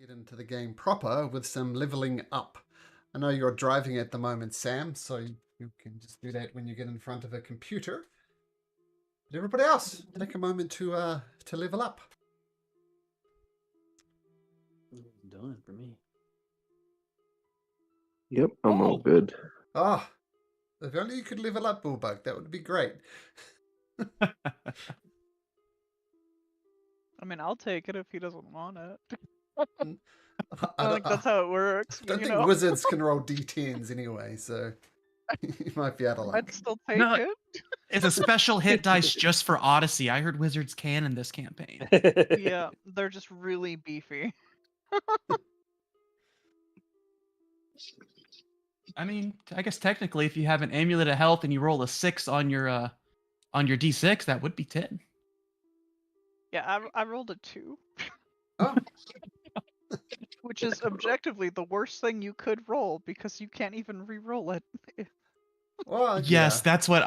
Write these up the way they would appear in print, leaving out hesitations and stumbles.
get into the game proper with some leveling up. I know you're driving at the moment, Sam, so you can just do that when you get in front of a computer. But everybody else, take a moment to level up. Done for me. Yep, I'm all good. Ah, if only you could level up, Bullbug, that would be great. I mean, I'll take it if he doesn't want it. I I think that's how it works. I don't you think know? wizards can roll d10s anyway, so you might be out of luck. I'd still take No, it. It's a special hit dice just for Odyssey. I heard wizards can in this campaign. Yeah, they're just really beefy. I mean, I guess technically, if you have an amulet of health and you roll a 6 on your d6, that would be 10. Yeah, I rolled a 2. Oh. Which is objectively the worst thing you could roll because you can't even re-roll it. Well, Yes, that's what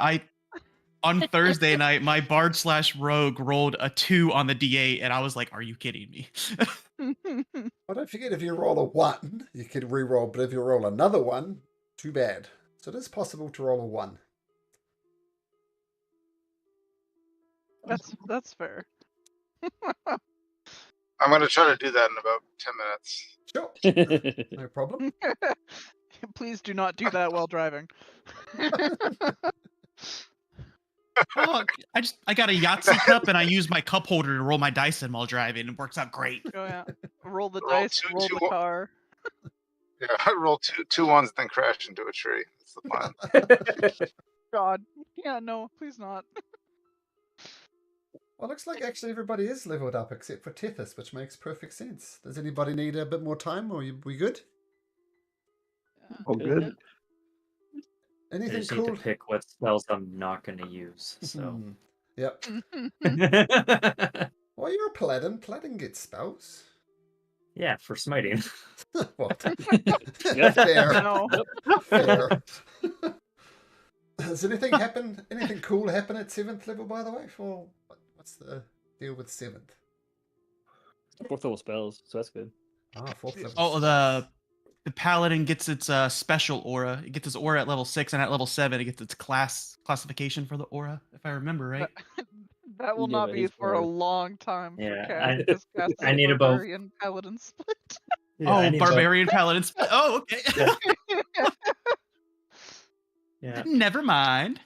on Thursday night, my bard/rogue rolled a 2 on the d8, and I was like, "Are you kidding me?" Well, don't forget, if you roll a 1, you can re-roll, but if you roll another 1, too bad. So it is possible to roll a 1. That's fair. I'm going to try to do that in about 10 minutes. Sure. No problem. Please do not do that while driving. Oh, I got a Yahtzee cup, and I use my cup holder to roll my dice in while driving. It works out great. Oh yeah, roll the Roll dice, two- roll two- the car. Yeah, I roll two ones, then crash into a tree. That's the plan. God, yeah, no, please not. Well, looks like actually everybody is leveled up except for Tethys, which makes perfect sense. Does anybody need a bit more time, or we good? All good. I Anything just cool? need to pick what spells I'm not going to use. So. Yep. Well, you're a paladin. Paladin gets spells. Yeah, for smiting. Well, Yep. fair. No. Fair. Does anything happen? Anything cool happen at 7th level, by the way? For what's the deal with 7th? 4th level spells, so that's good. Ah, 4th level. Oh, the paladin gets its special aura. It gets its aura at level 6, and at level 7, it gets its classification for the aura, if I remember right. That will Yeah, not but be he's for a more- long time Yeah, for Cass. Cass is I a need a bow. barbarian paladin split. Yeah, I Oh, need barbarian paladin split. Oh, okay. Yeah, Never mind.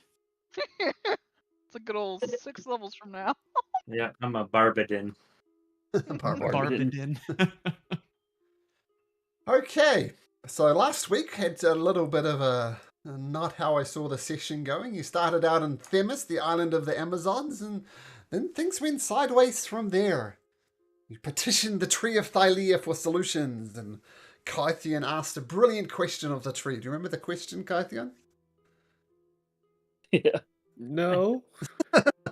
It's a good old 6 levels from now. yeah, I'm a Barbadin. Barbarian. Barbadin. Okay, so last week had a little bit of a not how I saw the session going. You started out in Themis, the island of the Amazons, and then things went sideways from there. You petitioned the tree of Thylea for solutions, and Kythian asked a brilliant question of the tree. Do you remember the question, Kythian? Yeah. No.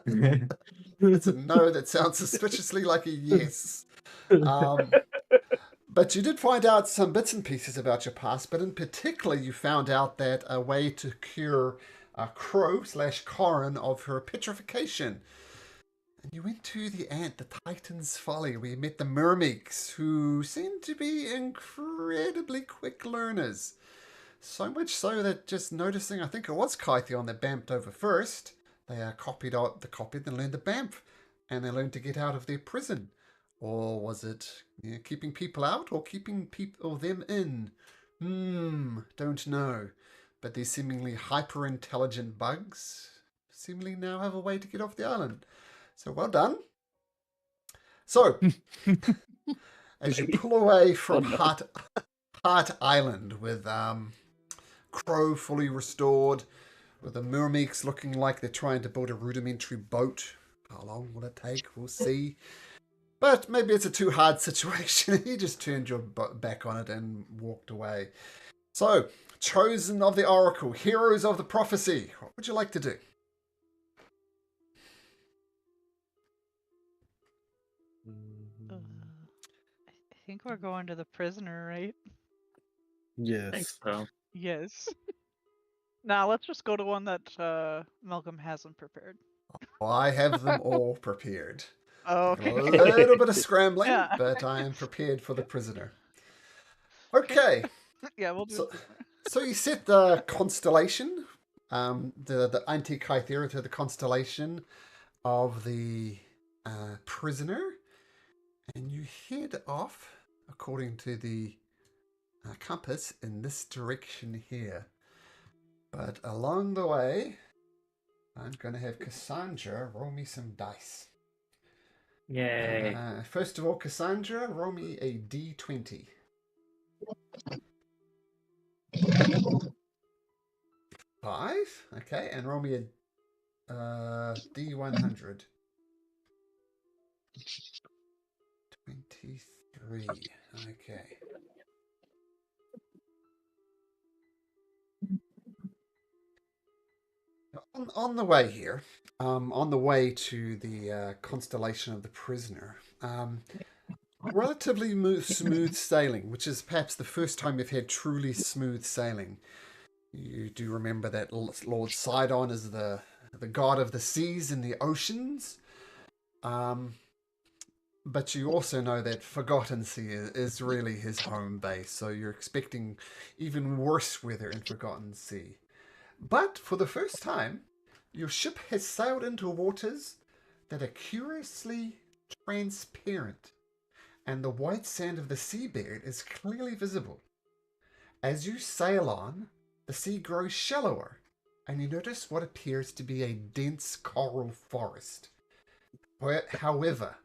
It's a no that sounds suspiciously like a yes. But you did find out some bits and pieces about your past, but in particular you found out that a way to cure Crow/Corin of her petrification. And you went to the Ant, the Titan's Folly, where you met the Mermeeks, who seemed to be incredibly quick learners. So much so that just noticing, I think it was Kythion that bamped over first, they copied and learned the bamf, and they learned to get out of their prison. Or was it keeping people out or keeping them in? Don't know. But these seemingly hyper-intelligent bugs seemingly now have a way to get off the island. So well done. So, as you pull away from Heart Island with Crow fully restored, with the Mermeeks looking like they're trying to build a rudimentary boat. How long will it take? We'll see. But maybe it's a too hard situation. You just turned your back on it and walked away. So, Chosen of the Oracle, Heroes of the Prophecy. What would you like to do? I think we're going to the prisoner, right? Yes. Thanks, though. Yes. Nah, let's just go to one that Malcolm hasn't prepared. I have them all prepared. Oh, A okay. little bit of scrambling, Yeah. but I am prepared for the prisoner. Okay, Yeah, we'll do so, it. so you set the constellation, the Anti-Kythera to the constellation of the prisoner, and you head off, according to the compass, in this direction here. But along the way, I'm going to have Cassandra roll me some dice. Yay. First of all, Cassandra, roll me a d20. 5, okay, and roll me a d100. 23, okay. On the way here, on the way to the constellation of the prisoner, relatively smooth sailing, which is perhaps the first time you've had truly smooth sailing. You do remember that Lord Sidon is the god of the seas and the oceans, but you also know that Forgotten Sea is really his home base, so you're expecting even worse weather in Forgotten Sea. But for the first time, your ship has sailed into waters that are curiously transparent, and the white sand of the seabed is clearly visible. As you sail on, the sea grows shallower, and you notice what appears to be a dense coral forest. However,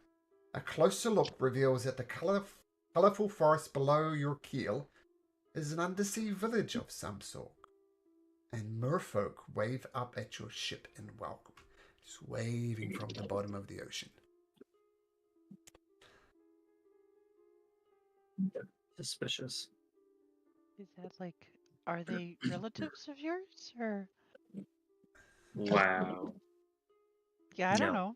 a closer look reveals that the colourful forest below your keel is an undersea village of some sort. And merfolk wave up at your ship in welcome, just waving from the bottom of the ocean. Suspicious. Is that like, are they relatives of yours or? Wow. Yeah, I don't No.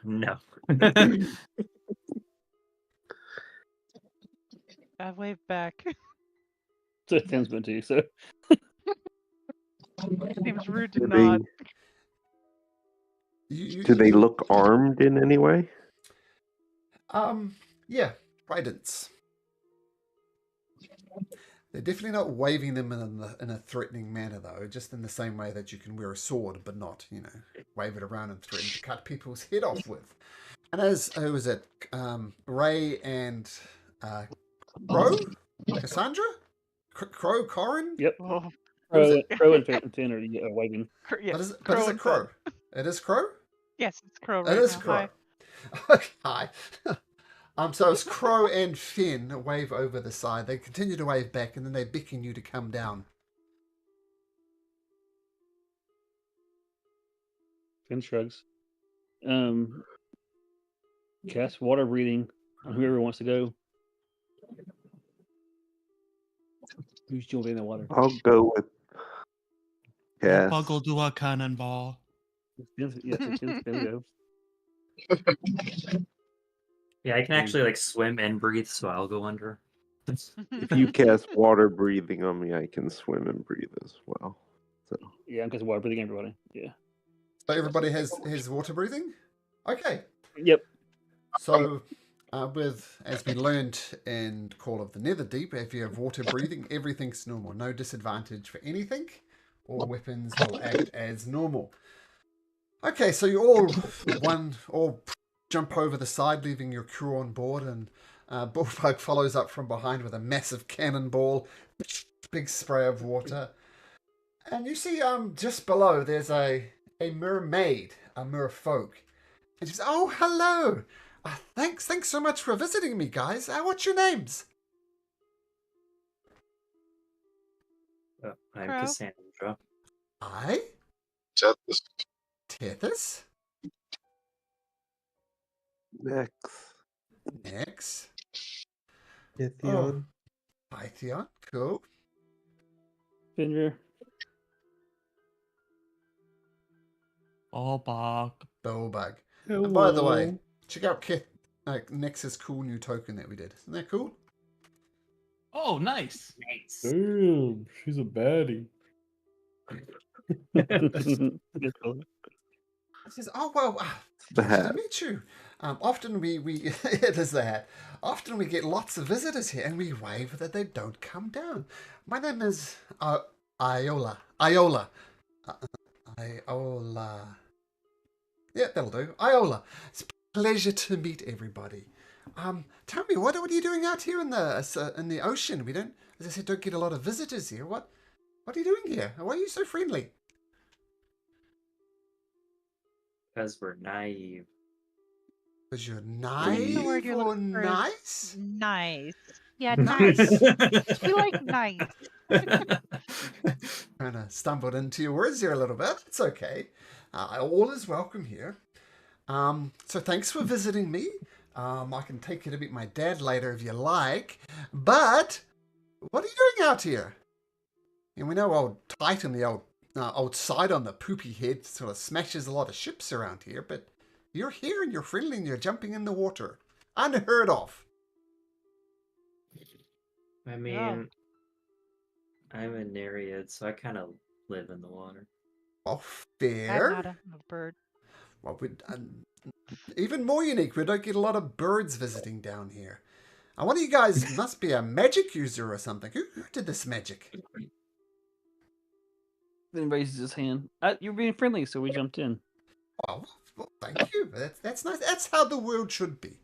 know. No. I wave back. So it sounds good too. So Seems rude to Do nod. do they look armed in any way? Yeah, tridents. They're definitely not waving them in a threatening manner, though. Just in the same way that you can wear a sword, but not, wave it around and threaten to cut people's head off with. And as who was it? Ray and Crow, Cassandra, Crow, Corin. yep. Oh, Crow and Finn are waving. yeah. But is Crow it and Crow? Finn. It is Crow. Yes, it's Crow It right is now. Crow. Hi. Okay, hi. So as Crow and Finn wave over the side, they continue to wave back, and then they beckon you to come down. Finn shrugs. Cast water breathing on whoever wants to go. Who's jumping in the water? I'll go with Cass. Buggle do a cannonball. Finn's gonna go. Yeah, I can actually like swim and breathe, so I'll go under. If you cast water breathing on me, I can swim and breathe as well. So Yeah, I'm just water breathing everybody. Yeah. So everybody has water breathing. Okay. Yep. So, as we learned in Call of the Netherdeep, if you have water breathing, everything's normal. No disadvantage for anything. All weapons will act as normal. Okay, so you all jump over the side, leaving your crew on board, and Bullbug follows up from behind with a massive cannonball, big spray of water. And you see, just below, there's a mermaid, a merfolk. And she says, "Oh, hello! Thanks so much for visiting me, guys. What's your names?" I'm Crow? Cassandra. I, Just Tethys, next. Nex, Pythion. Pythion, cool. Fenrir. Ballbug. Bullbug. And by the way, check out Nex's cool new token that we did. Isn't that cool? Oh, nice. Nice. Damn, she's a baddie. Good call. He says, "Oh well, The pleasure to hat. meet you. Often we it is the hat. Often we get lots of visitors here, and we wave that they don't come down. My name is Iola. Iola. Uh, Iola. Yeah, that'll do. Iola. It's a pleasure to meet everybody. Tell me, what are you doing out here in the ocean? We don't, as I said, don't get a lot of visitors here. What are you doing here? Why are you so friendly? Because we're naive. Because you're What's the word naive you're or looking for? nice? Nice. Yeah, Nice. nice. We like nice. Kind of stumbled into your words here a little bit. It's okay. All is welcome here. So thanks for visiting me. I can take you to meet my dad later if you like. But what are you doing out here? And we know old Titan, the old side on the poopy head, sort of smashes a lot of ships around here. But you're here and you're friendly and you're jumping in the water. Unheard of. I mean, I'm a nereid, so I kind of live in the water. Oh, I'm fair. not a bird. Well, even more unique, we don't get a lot of birds visiting down here. One of you guys must be a magic user or something. Who did this magic? Then raises his hand. You're being friendly, so we jumped in. Oh, well, thank you. That's nice. That's how the world should be.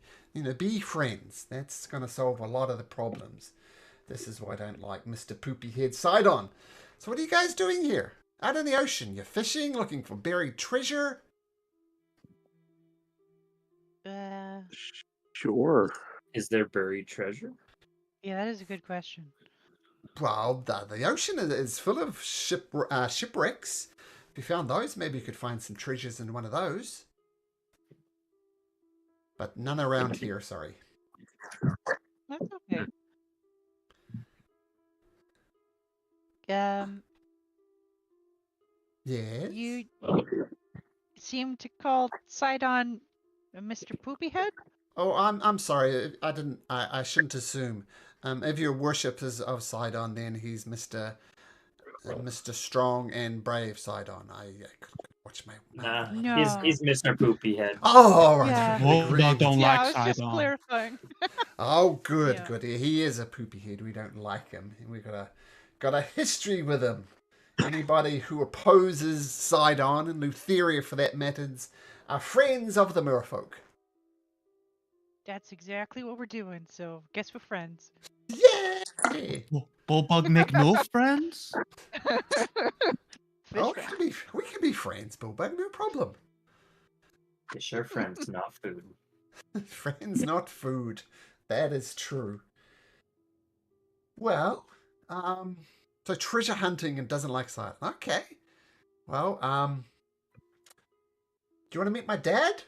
Be friends. That's going to solve a lot of the problems. This is why I don't like Mr. Poopy Head Sidon. So what are you guys doing here? Out in the ocean? You're fishing, looking for buried treasure? Sure. Is there buried treasure? Yeah, that is a good question. Well, the ocean is full of shipwrecks. If you found those, maybe you could find some treasures in one of those. But none around here, sorry. That's okay. Yes? You seem to call Sidon Mr. Poopyhead? Oh, I'm sorry. I shouldn't assume. If your worship is of Sidon, then he's Mr. Strong and Brave Sidon. I couldn't watch my Nah, No. he's Mr. Poopyhead. Oh, all right. Yeah. Bulldog don't Yeah, like I was just Sidon. clarifying. Oh, good, Yeah. good. He is a poopy head. We don't like him. We got a history with him. Anybody who opposes Sidon and Lutheria, for that matter, are friends of the merfolk. That's exactly what we're doing, so guess we're friends. Yeah. Bulldog make no friends? Oh, Fish we can be friends, Bulldog. No problem. It's your friends, not food. Friends, not food. That is true. Well, so treasure hunting and doesn't like silence. Okay. Well, do you want to meet my dad?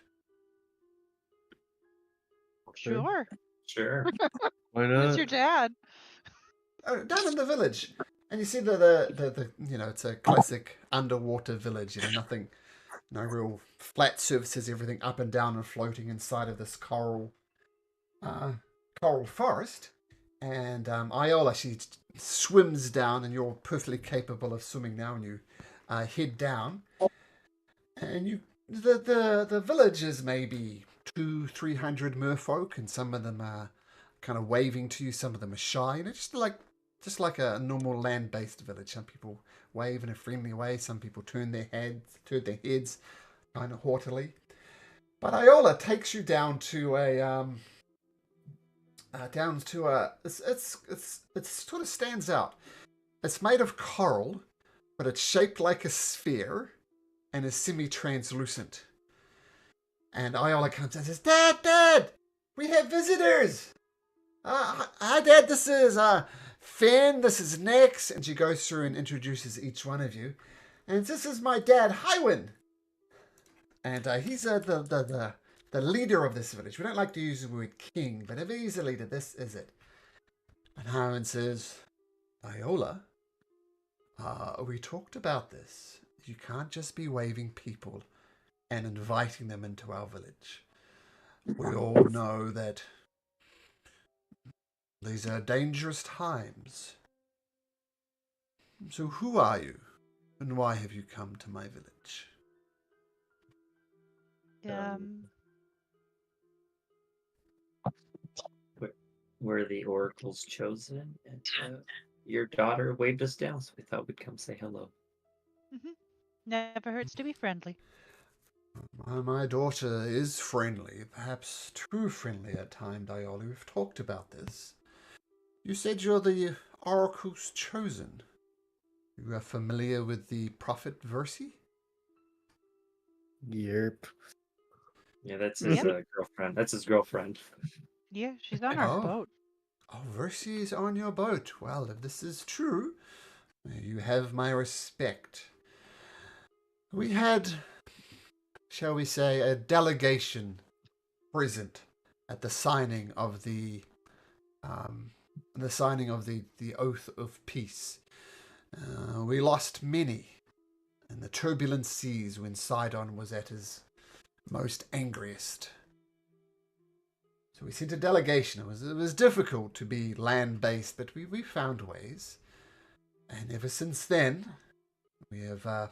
Sure. Sure. Who's your dad? Oh, down in the village. And you see the it's a classic underwater village. Nothing, no real flat surfaces. Everything up and down and floating inside of this coral forest. And Iola, she swims down, and you're perfectly capable of swimming now. And you head down, and the village is maybe 200-300 merfolk, and some of them are kind of waving to you. Some of them are shy. Just like a normal land-based village. Some people wave in a friendly way. Some people turn their heads kind of haughtily. But Iola takes you down to it sort of stands out. It's made of coral, but it's shaped like a sphere and is semi-translucent. And Iola comes and says, Dad, we have visitors. Hi, Dad, this is Finn, this is Nex. And she goes through and introduces each one of you. And this is my dad, Hywin. And he's the leader of this village. We don't like to use the word king, but if he's the leader, this is it. And Hywin says, Iola, we talked about this. You can't just be waving people and inviting them into our village. We all know that these are dangerous times. So who are you, and why have you come to my village? Were the oracles chosen? And your daughter waved us down, so we thought we'd come say hello. Never hurts to be friendly. My daughter is friendly, perhaps too friendly at times, Dioli. We've talked about this. You said you're the oracle's chosen. You are familiar with the prophet Versi? Yerp. Yeah, that's his girlfriend. That's his girlfriend. Yeah, she's on our Oh. boat. Oh, Versi is on your boat. Well, if this is true, you have my respect. We had, shall we say, a delegation present at the signing of the oath of peace. We lost many in the turbulent seas when Sidon was at his most angriest. So we sent a delegation. It was difficult to be land-based, but we found ways. And ever since then, we have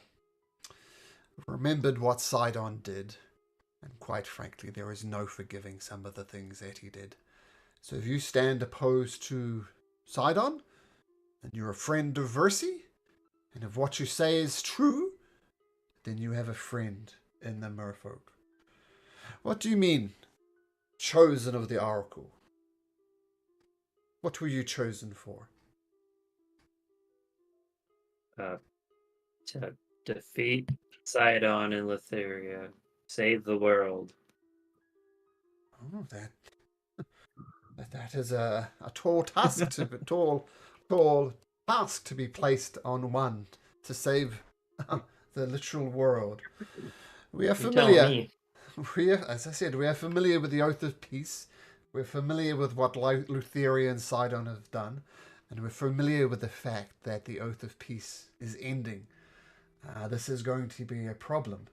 remembered what Sidon did. And quite frankly, there is no forgiving some of the things that he did. So if you stand opposed to Sidon, and you're a friend of Versi, and if what you say is true, then you have a friend in the merfolk. What do you mean, chosen of the oracle? What were you chosen for? To defeat Sidon and Letheria, save the world. Oh, that is a tall task tall task to be placed on one to save the literal world. We are familiar. As I said, we are familiar with the Oath of Peace. We're familiar with what Lutheria and Sidon have done, and we're familiar with the fact that the Oath of Peace is ending. This is going to be a problem.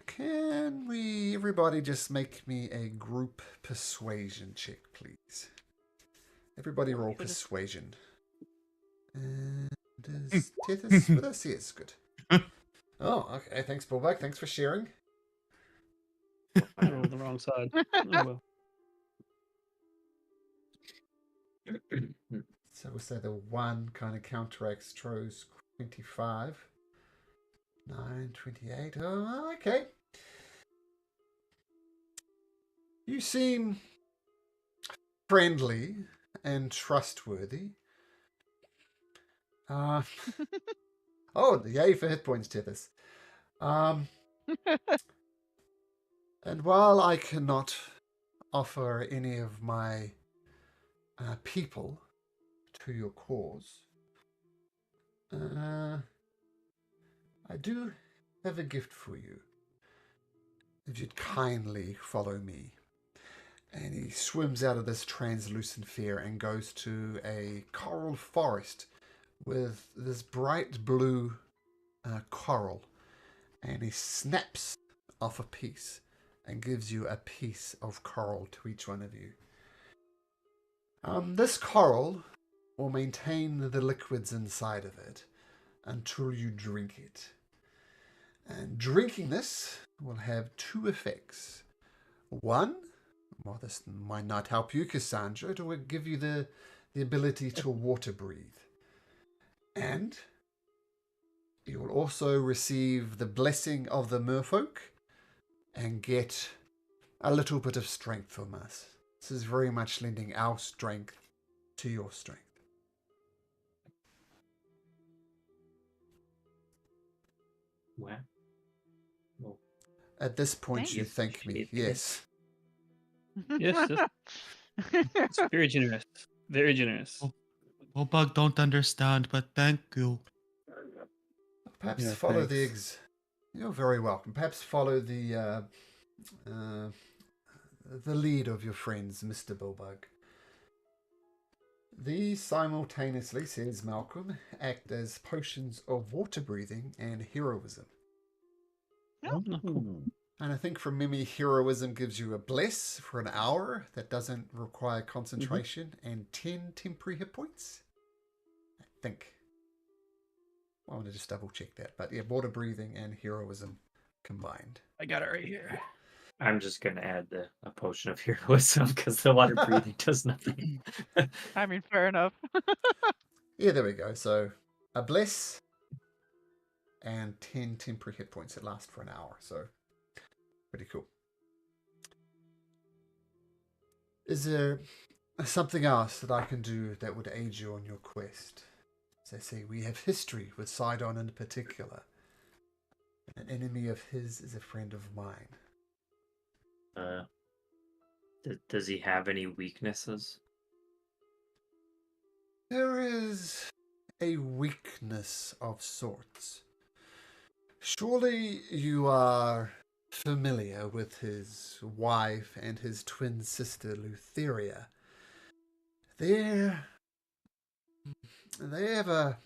Can everybody just make me a group persuasion check, please? Everybody roll persuasion. And is Tethys with us? Yes, good. Oh, okay. Thanks, Bullbug. Thanks for sharing. I rolled the wrong side. Oh, well. So we'll say the 1 kind of counteracts Tro's 25. 9, 28. Oh, okay. You seem friendly and trustworthy. Oh, yay for hit points, Tethys. And while I cannot offer any of my people to your cause, I do have a gift for you. If you'd kindly follow me. And he swims out of this translucent sphere and goes to a coral forest with this bright blue coral. And he snaps off a piece and gives you a piece of coral to each one of you. This coral will maintain the liquids inside of it until you drink it. And drinking this will have 2 effects. One, well, this might not help you, Cassandra. It will give you the ability to water breathe. And you will also receive the blessing of the merfolk and get a little bit of strength from us. This is very much lending our strength to your strength. Wow. Well, At this point, Thank you you. thank me. Yes. Yes, it's very generous. Very generous. Bug don't understand, but thank you. Perhaps Yeah, follow thanks. You're very welcome. Perhaps follow the lead of your friends, Mr. Billbug. These simultaneously, says Malcolm, act as potions of water breathing and heroism. No. Oh, cool. And I think from memory, heroism gives you a bless for an hour that doesn't require concentration and 10 temporary hit points. I think. Well, want to just double check that. But yeah, water breathing and heroism combined. I got it right here. I'm just gonna add a potion of heroism because the water breathing does nothing. I mean, fair enough. Yeah, there we go. So a bless and 10 temporary hit points that last for an hour. So pretty cool. Is there something else that I can do that would aid you on your quest? As I say, we have history with Sidon in particular. An enemy of his is a friend of mine. Does he have any weaknesses? There is a weakness of sorts. Surely you are familiar with his wife and his twin sister Lutheria. They have a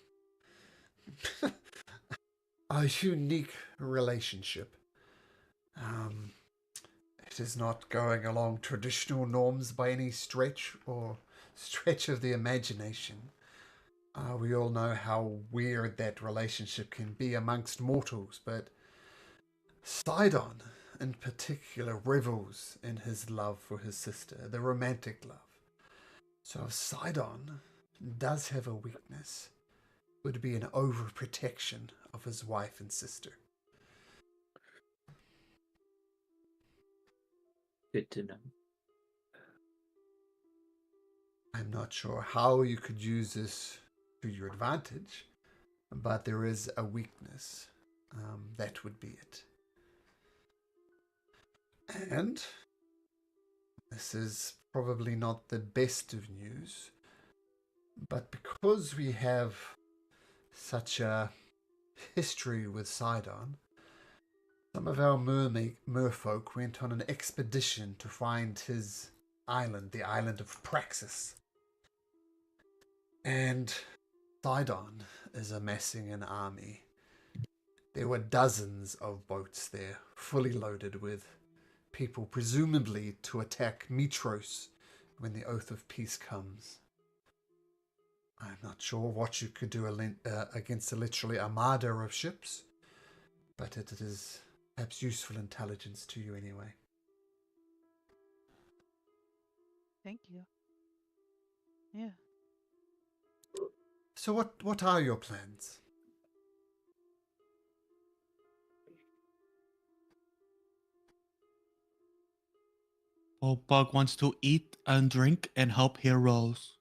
a unique relationship. It is not going along traditional norms by any stretch of the imagination. We all know how weird that relationship can be amongst mortals, but Sidon, in particular, revels in his love for his sister, the romantic love. So if Sidon does have a weakness, it would be an overprotection of his wife and sister. Good to know. I'm not sure how you could use this to your advantage, but there is a weakness. That would be it. And this is probably not the best of news, but because we have such a history with Sidon, some of our merfolk went on an expedition to find his island, the island of Praxis. And Sidon is amassing an army. There were dozens of boats there, fully loaded with people, presumably to attack Mitros when the Oath of Peace comes. I'm not sure what you could do against a literally armada of ships, but it is perhaps useful intelligence to you anyway. Thank you. Yeah. So what are your plans? Bug wants to eat and drink and help heroes.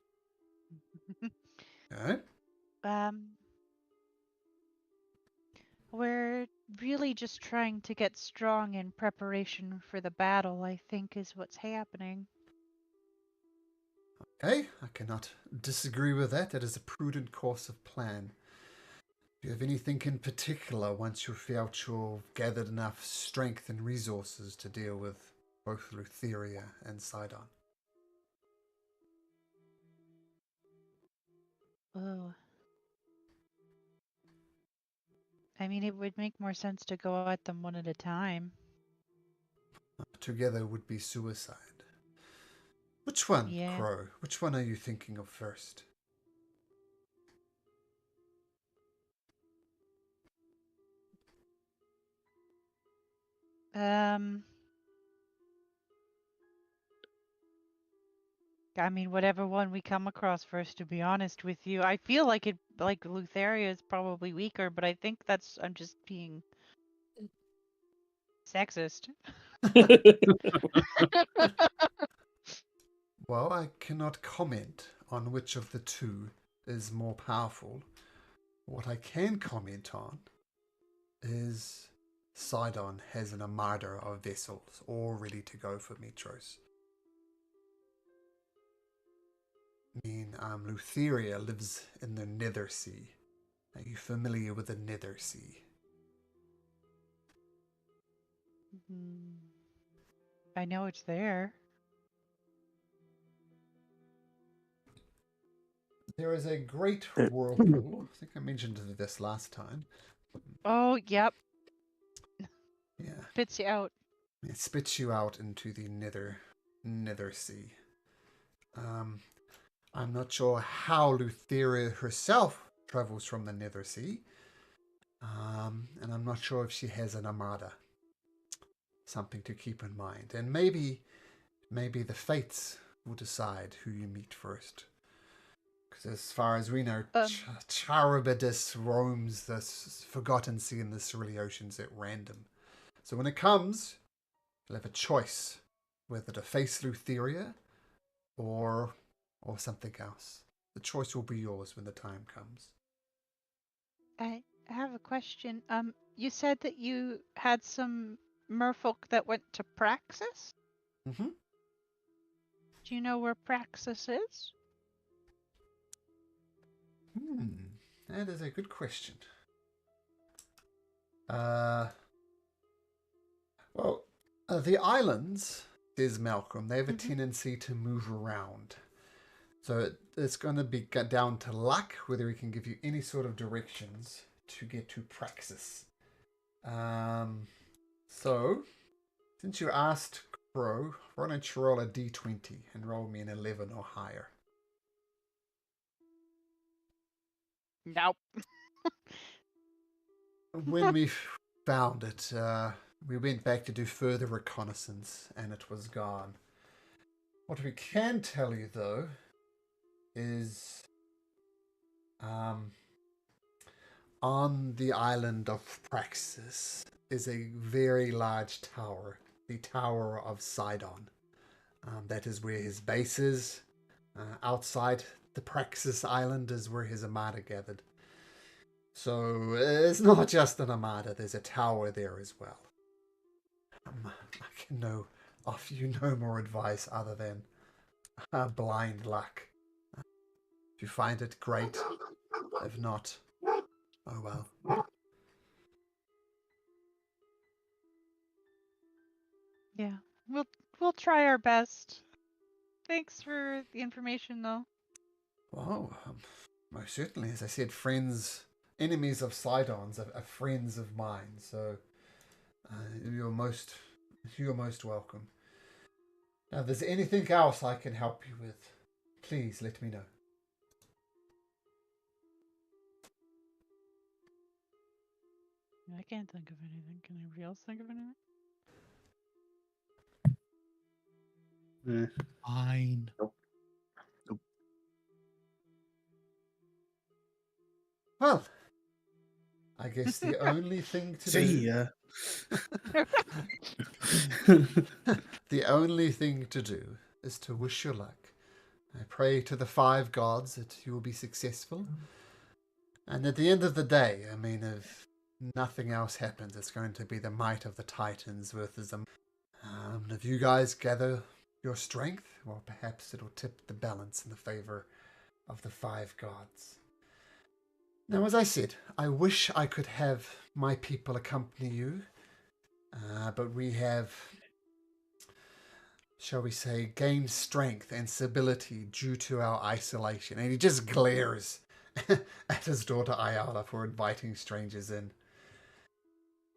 Okay. We're really just trying to get strong in preparation for the battle, I think, is what's happening. Okay, I cannot disagree with that. That is a prudent course of plan. Do you have anything in particular once you felt you've gathered enough strength and resources to deal with both Lutheria and Sidon? Oh. I mean, it would make more sense to go at them one at a time. Together would be suicide. Which one, Yeah. Crow? Which one are you thinking of first? I mean, whatever one we come across first, to be honest with you. I feel like Lutheria is probably weaker, but I think I'm just being sexist. Well, I cannot comment on which of the two is more powerful. What I can comment on is Sidon has an armada of vessels all ready to go for Mitros. I mean, Lutheria lives in the Nether Sea. Are you familiar with the Nether Sea? I know it's there. There is a great whirlpool. I think I mentioned this last time. Oh, yep. Yeah. Spits you out. It spits you out into the Nether Sea. I'm not sure how Lutheria herself travels from the Nether Sea, And I'm not sure if she has an armada. Something to keep in mind. And maybe the fates will decide who you meet first. Because as far as we know, Charybdis roams the Forgotten Sea and the Cerulean Oceans at random. So when it comes, you'll have a choice whether to face Lutheria or something else. The choice will be yours when the time comes. I have a question. You said that you had some merfolk that went to Praxis? Mm-hmm. Do you know where Praxis is? That is a good question. The islands, says Malcolm, they have a tendency to move around. So it's going to be down to luck whether we can give you any sort of directions to get to Praxis. So, since you asked Crow, why don't you roll a d20 and roll me an 11 or higher? Nope. When we found it, we went back to do further reconnaissance and it was gone. What we can tell you, though, is on the island of Praxis is a very large tower, the Tower of Sidon. That is where his base is. Outside the Praxis Island is where his armada gathered. So it's not just an armada, there's a tower there as well. I can offer you no more advice other than blind luck. If you find it, great. If not, oh well. Yeah, we'll try our best. Thanks for the information, though. Well, most certainly, as I said, enemies of Sidon's are friends of mine. So you're most welcome. Now, if there's anything else I can help you with, please let me know. I can't think of anything. Can anybody else think of anything? Fine. Well, I guess the only thing to See do... ya. The only thing to do is to wish you luck. I pray to the 5 gods that you will be successful. And at the end of the day, I mean, if nothing else happens, it's going to be the might of the Titans versus them. If you guys gather your strength, well, perhaps it'll tip the balance in the favor of the 5 gods. Now, as I said, I wish I could have my people accompany you, but we have, shall we say, gained strength and stability due to our isolation. And he just glares at his daughter Ayala for inviting strangers in.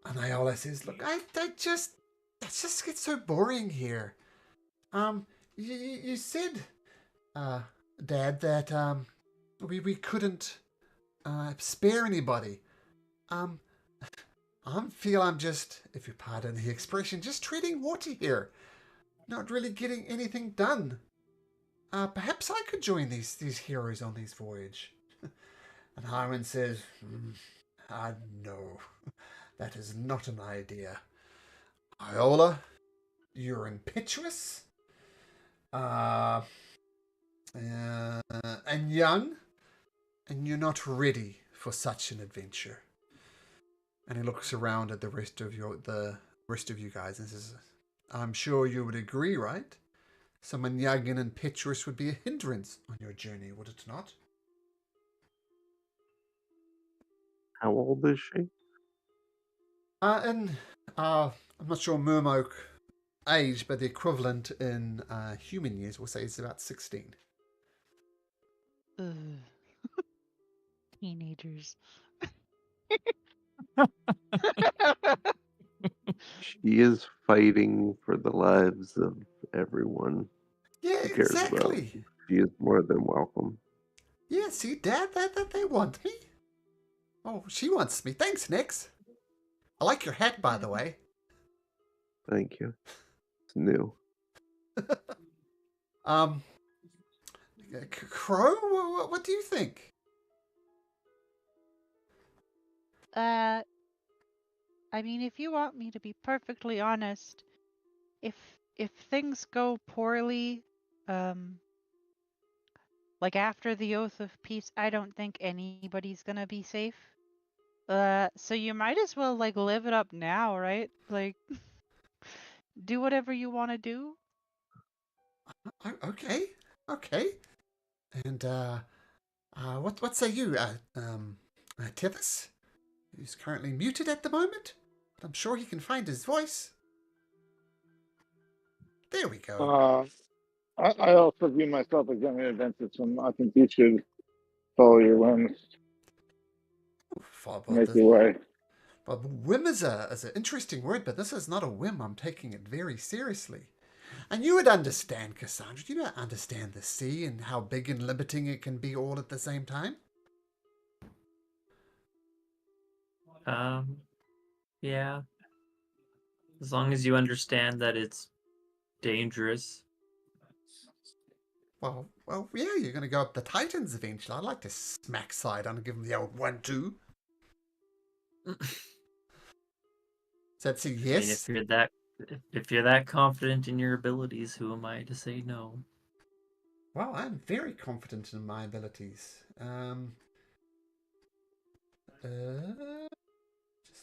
And Ayala says, look, that just gets so boring here. You said, Dad, that we couldn't spare anybody. I feel I'm just, if you pardon the expression, just treading water here. Not really getting anything done. Perhaps I could join these heroes on this voyage. And Harwin says, no, that is not an idea. Iola, you're impetuous, and young, and you're not ready for such an adventure. And he looks around at the rest of you guys and says, I'm sure you would agree, right? Someone young and impetuous would be a hindrance on your journey, would it not? How old is she? I'm not sure Mermoke age, but the equivalent in human years, we'll say it's about 16. Ugh. Teenagers. She is fighting for the lives of everyone Yeah, she cares about. exactly. She is more than welcome. Yeah, see, Dad, that they want me. Oh, she wants me. Thanks, Nix. I like your hat, by the way. Thank you. It's new. Crow, what do you think? I mean, if you want me to be perfectly honest, if things go poorly, like after the Oath of Peace, I don't think anybody's gonna be safe. So you might as well like live it up now, right? Like, do whatever you want to do. Okay, okay. And what say you, Tithis? He's currently muted at the moment, but I'm sure he can find his voice. There we go. I also view myself as young and adventuresome. I think you should follow your whims, make your way. Well, whim is an interesting word, but this is not a whim. I'm taking it very seriously. And you would understand, Cassandra. You don't understand the sea and how big and limiting it can be all at the same time. Yeah. As long as you understand that it's dangerous. Well, yeah, you're going to go up the Titans eventually. I'd like to smack Sidon and give him the old 1-2. So that's a yes. I mean, if you're that confident in your abilities, who am I to say no? Well, I'm very confident in my abilities. Just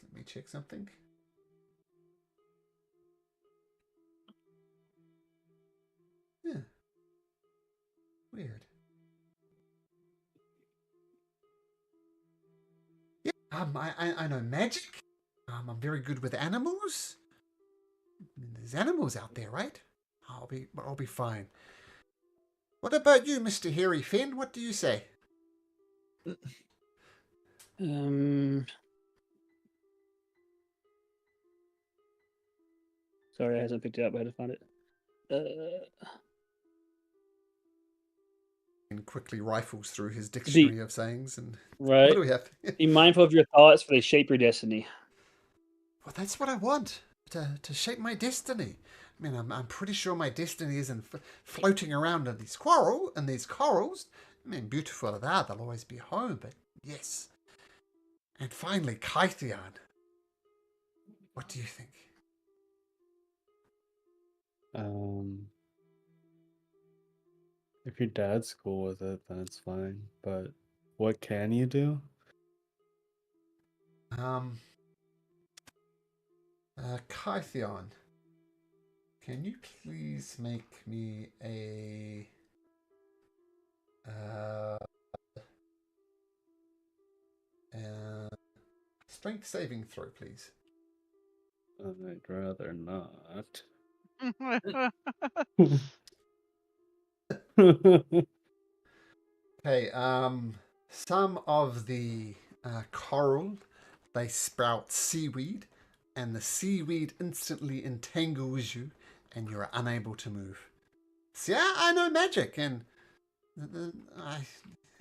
let me check something. Yeah. Weird. Yeah, I know magic. I'm very good with animals. I mean, there's animals out there, right? I'll be fine. What about you, Mr. Hairy Finn? What do you say? Sorry, I hasn't picked it up. I had to find it. And quickly rifles through his dictionary of sayings and Right. what do we have? Be mindful of your thoughts, for they shape your destiny. Well, that's what I want to shape my destiny. I mean, I'm pretty sure my destiny isn't floating around in these corals. I mean, beautiful they are, they'll always be home. But yes. And finally, Kytheon. What do you think? If your dad's cool with it, then it's fine. But what can you do? Kytheon, can you please make me a strength saving throw, please? I'd rather not. Okay, some of the coral, they sprout seaweed, and the seaweed instantly entangles you, and you are unable to move. See, I know magic, and I'm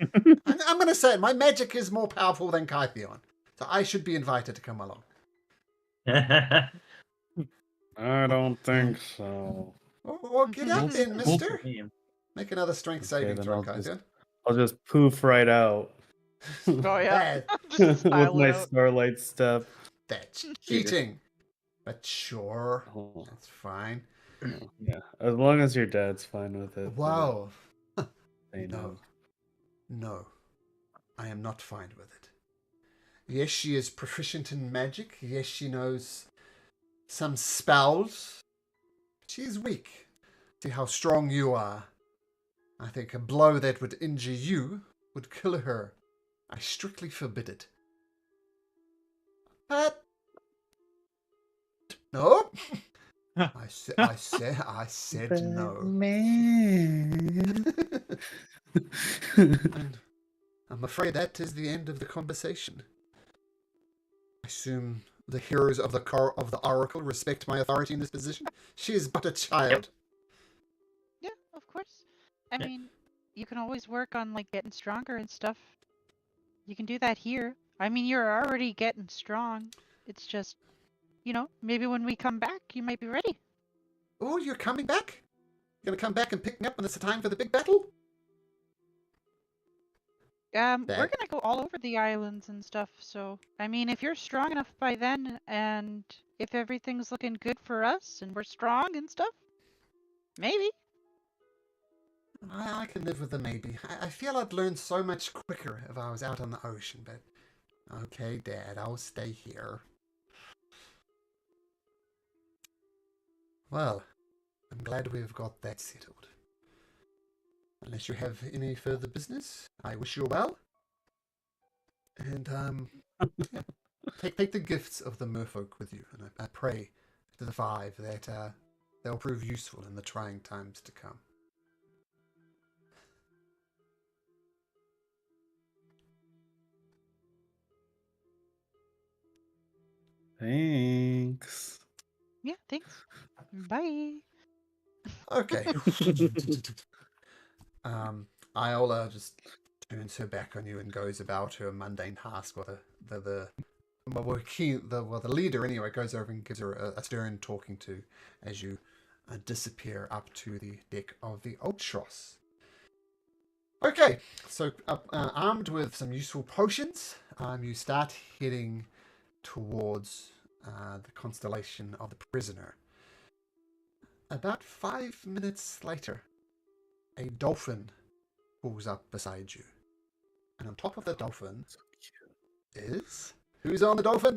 going to say it, my magic is more powerful than Kytheon, so I should be invited to come along. I don't think so. Well, get out then, mister. Make another strength saving then throw, Kytheon. I'll just poof right out. Oh yeah. With my starlight step. That's cheating. But sure, Oh. that's fine. Yeah, as long as your dad's fine with it. Wow. Say no. No, I am not fine with it. Yes, she is proficient in magic. Yes, she knows some spells. She is weak. See how strong you are. I think a blow that would injure you would kill her. I strictly forbid it. But no. I said no. Man. And I'm afraid that is the end of the conversation. I assume the heroes of the Oracle respect my authority in this position. She is but a child. Yeah, of course. I mean, you can always work on like getting stronger and stuff. You can do that here. I mean, you're already getting strong. It's just, maybe when we come back, you might be ready. Oh, you're coming back? You're gonna come back and pick me up when it's time for the big battle? We're Dad. gonna go all over the islands and stuff, so I mean, if you're strong enough by then, and if everything's looking good for us, and we're strong and stuff, maybe. I can live with the maybe. I feel I'd learn so much quicker if I was out on the ocean, but okay, Dad, I'll stay here. Well, I'm glad we've got that settled. Unless you have any further business, I wish you well. And yeah, take the gifts of the merfolk with you, and I pray to the five that they'll prove useful in the trying times to come. Thanks. Yeah, thanks. Bye. Okay. Iola just turns her back on you and goes about her mundane task. While the leader anyway goes over and gives her a stern talking to as you disappear up to the deck of the Ultros. Okay, so armed with some useful potions, you start heading towards the constellation of the prisoner. About 5 minutes later, a dolphin pulls up beside you. And on top of the dolphin is... Who's on the dolphin?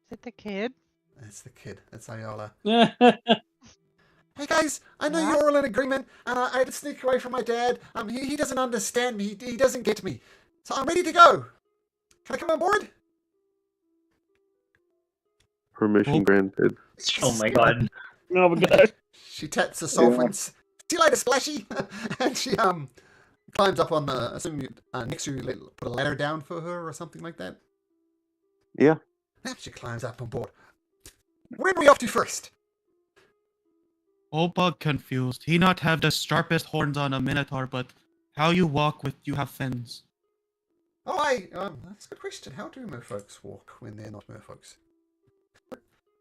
Is it the kid? It's the kid. It's Iola. Yeah. Hey guys, I know What? you're all in agreement, and I had to sneak away from my dad. He doesn't understand me. He doesn't get me. So I'm ready to go. Can I come on board? Permission Oh. granted. Oh my god. Oh my god. She taps the sovereigns. See you later, Splashy. And she climbs up on the. Assume you next to you, put a ladder down for her or something like that. Yeah. Now she climbs up on board. Where are we off to first? Oh, bug confused. He not have the sharpest horns on a minotaur, but how you walk with you have fins. Oh, that's a good question. How do merfolks walk when they're not merfolks?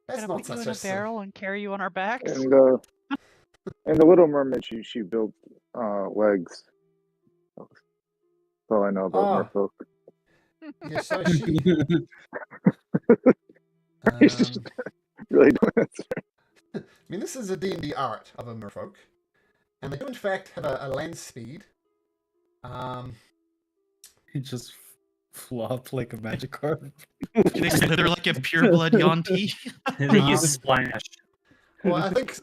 That's Gonna not put you such in a barrel and carry you on our backs. And the Little Mermaid, she built legs. That's all I know about merfolk. Yeah, so she. Really don't answer. I mean, this is a D&D art of a merfolk, and they do in fact have a land speed. He just flopped like a magic carp. They slither like a pureblood Yonti. You splash. Well, I think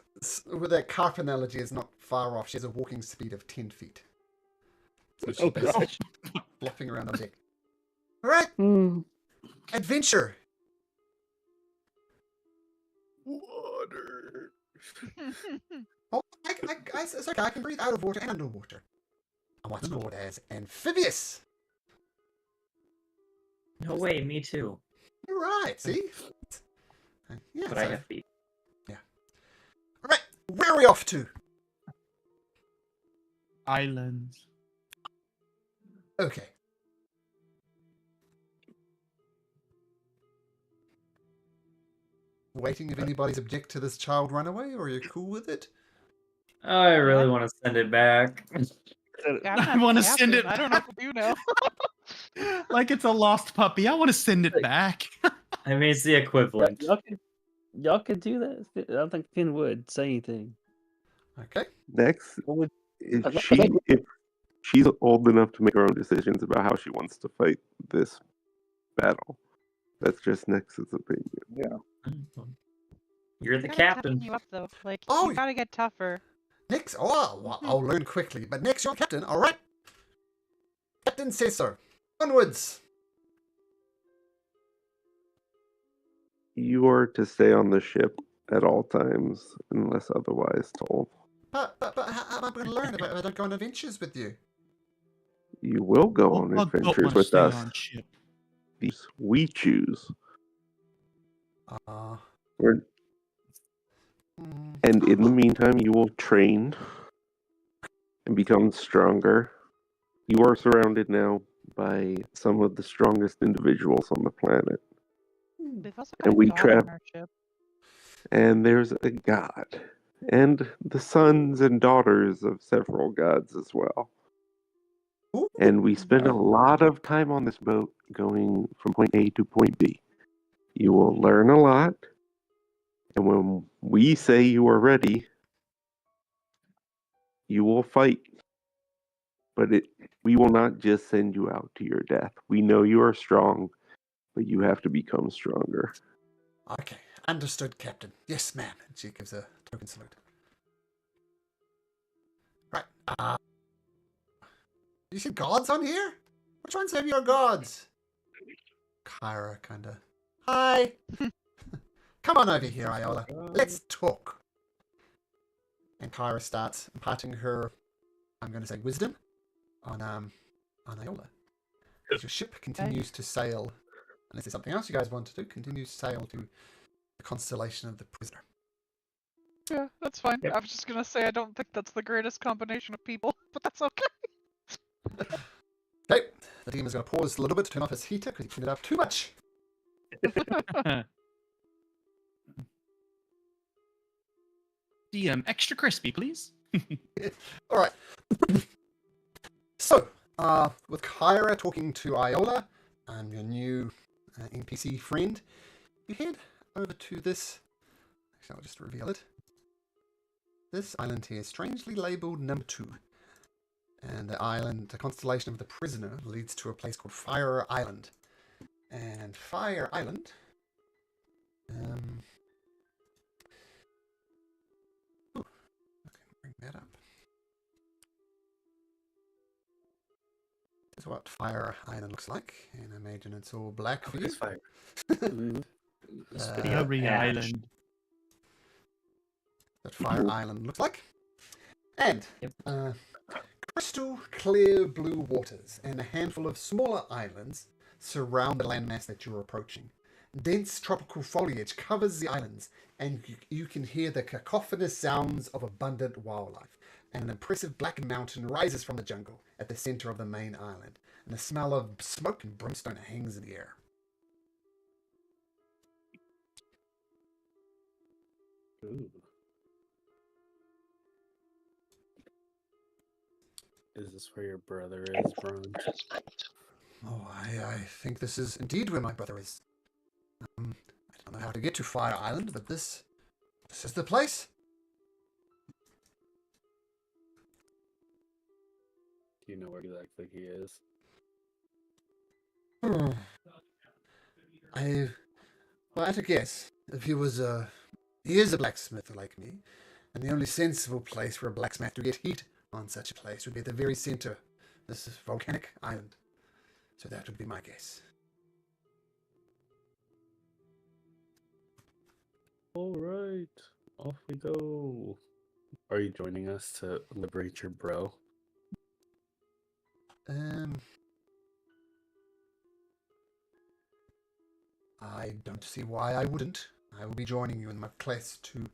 with that carp analogy is not far off. She has a walking speed of 10 feet. So she's Oh gosh. flopping around on deck. All right, Hmm. adventure. Water. Oh, it's okay. I can breathe out of water and underwater. I'm what's known as amphibious. No way, me too. You're right. See? Yeah. But I have feet. All right, where are we off to? Islands. Okay. Waiting if anybody's object to this child runaway, or are you cool with it? I really want to send it back. I want to send it I don't know what to do now. like it's a lost puppy. I want to send it back. I mean, it's the equivalent. Y'all could do that. I don't think Finn would say anything. Okay. Next, What would- if she's old enough to make her own decisions about how she wants to fight this battle. That's just Nex's opinion. Yeah. You're the Gotta captain. toughen you up though. Like Oh, you gotta get tougher. Next, I'll learn quickly. But next, you're captain. All right. Captain says so. Onwards. You are to stay on the ship at all times, unless otherwise told. But how am I going to learn if I don't go on adventures with you? You will go on Bug don't adventures wanna with stay us. on ship. These we choose. Uh, We're- hmm. And in the meantime, you will train and become stronger. You are surrounded now by some of the strongest individuals on the planet. They've also got And a we dog on trap, our ship. and there's a god, and the sons and daughters of several gods as well. And we spend a lot of time on this boat going from point A to point B. You will learn a lot, and when we say you are ready, you will fight. But we will not just send you out to your death. We know you are strong, but you have to become stronger. Okay, understood, Captain. Yes, ma'am. And she gives a token salute. Right. You see gods on here? Which ones of your gods? Kyra kinda. Hi. Come on over here, Iola. Let's talk. And Kyra starts imparting her, I'm going to say, wisdom on Iola. As your ship continues to sail, unless there's something else you guys want to do, continues to sail to the constellation of the prisoner. Yeah, that's fine. I was just gonna say I don't think that's the greatest combination of people, but that's okay. Okay, the demon's going to pause a little bit to turn off his heater because he turned it up too much. Extra crispy, please. All right. So, with Kyra talking to Iola and your new NPC friend, you head over to this. Actually, I'll just reveal it. This island here is strangely labeled number 2. And the island, the constellation of the prisoner, leads to a place called Fire Island. And Fire Island. I can bring that up. This is what Fire Island looks like. And I imagine it's all black for you. It's fire. Fiery ash. Island. That Fire Island looks like. And Yep. crystal clear blue waters and a handful of smaller islands surround the landmass that you're approaching. Dense tropical foliage covers the islands, and you can hear the cacophonous sounds of abundant wildlife. And an impressive black mountain rises from the jungle at the center of the main island, and the smell of smoke and brimstone hangs in the air. Ooh. Is this where your brother is, Bron? Oh, I think this is indeed where my brother is. I don't know how to get to Fire Island, but this is the place. Do you know where exactly he is? Well, at a guess, if he is a blacksmith like me, and the only sensible place for a blacksmith to get heat on such a place would be at the very center. This is volcanic island. So that would be my guess. All right, off we go. Are you joining us to liberate your bro? I don't see why I wouldn't. I will be joining you in my quest to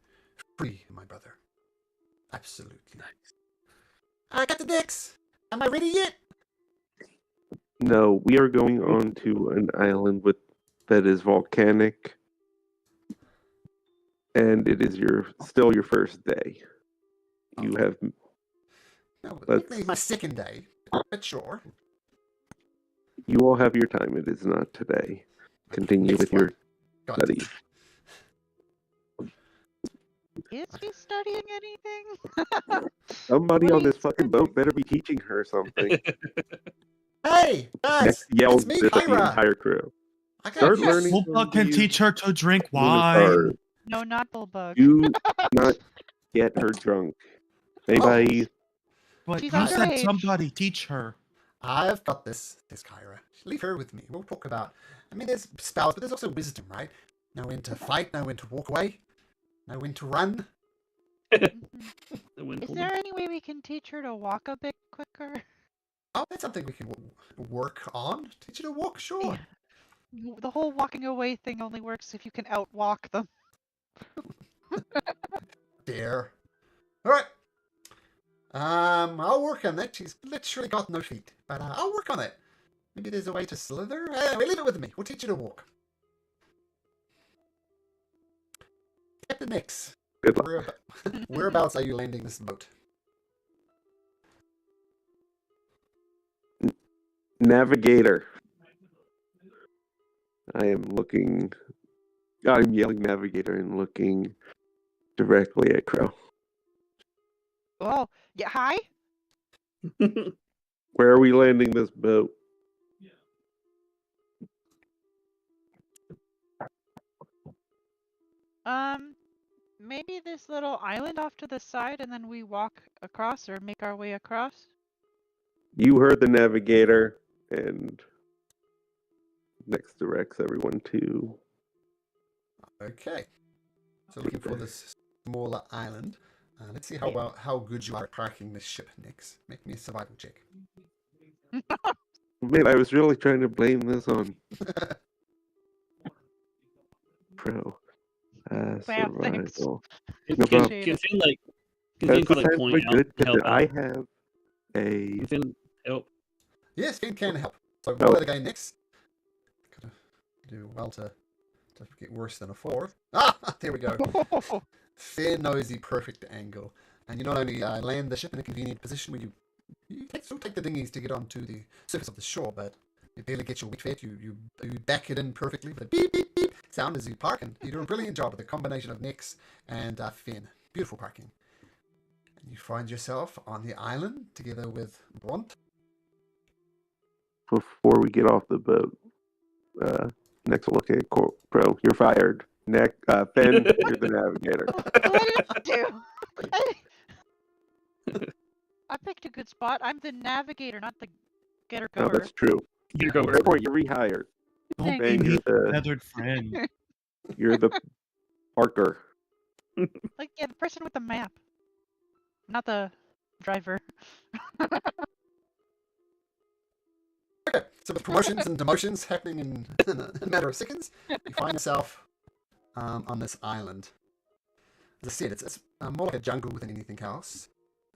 free my brother. Absolutely. Nice. I got the decks. Am I ready yet? No, we are going on to an island that is volcanic, and it is still your first day. You have No, Let's- maybe my second day, but sure. you all have your time. It is not today. Continue with your Got it. studies. Is he studying anything? Somebody What on are you this fucking boat better be teaching her something. Hey, guys! Next yells it's me, this at the Kyra. entire crew. I got Start this. learning. Wolfbug can these teach her to drink wine. Lunar No, not Bullbug. Do not get her drunk. Maybe But She's you said underage. somebody teach her. I've got this. Says Kyra. Leave her with me. We'll talk about. I mean, there's spells, but there's also wisdom, right? Know when to fight. Know when to walk away. Know when to run. Is there any way we can teach her to walk a bit quicker? Oh, that's something we can work on. Teach you to walk, sure. Yeah. The whole walking away thing only works if you can outwalk them. Dear. All right. I'll work on that. She's literally got no feet, but I'll work on it. Maybe there's a way to slither? Leave it with me. We'll teach you to walk. Captain Nix, Good luck. whereabouts are you landing this boat? Navigator. I'm yelling navigator and looking directly at Crow. Oh, yeah. Hi. Where are we landing this boat? Maybe this little island off to the side, and then we walk across or make our way across. You heard the navigator, and next directs everyone to. Okay. So looking for this smaller island. Let's see how good you are at parking this ship, Nix. Make me a survival check. Man, I was really trying to blame this on Pro. Wow, thanks. Survival. Can, No can, problem. can Finn like That's kind of like point good out and because help I out? have a. Can Finn help? Yes, Finn can help. So Oh. roll it again, Nix. Gotta do well to get worse than a 4. Ah, there we go. Fair nosy, perfect angle. And you not only land the ship in a convenient position where you still take the dinghies to get onto the surface of the shore, but you barely get your feet. You back it in perfectly with a beep, beep, beep sound as you park, and you do a brilliant job with the combination of Nix and Finn. Beautiful parking. And you find yourself on the island together with Bront. Before we get off the boat, next look at Pro. You're fired. Finn, you're the navigator. What did I do? I picked a good spot. I'm the navigator, not the getter No, goer. that's true. You go Therefore, you're rehired. Thank Ben, you. Feathered friend. you're the parker. Like, yeah, the person with the map, not the driver. Okay, so with promotions and demotions happening in a matter of seconds, you find yourself on this island. As I said, it's more like a jungle than anything else.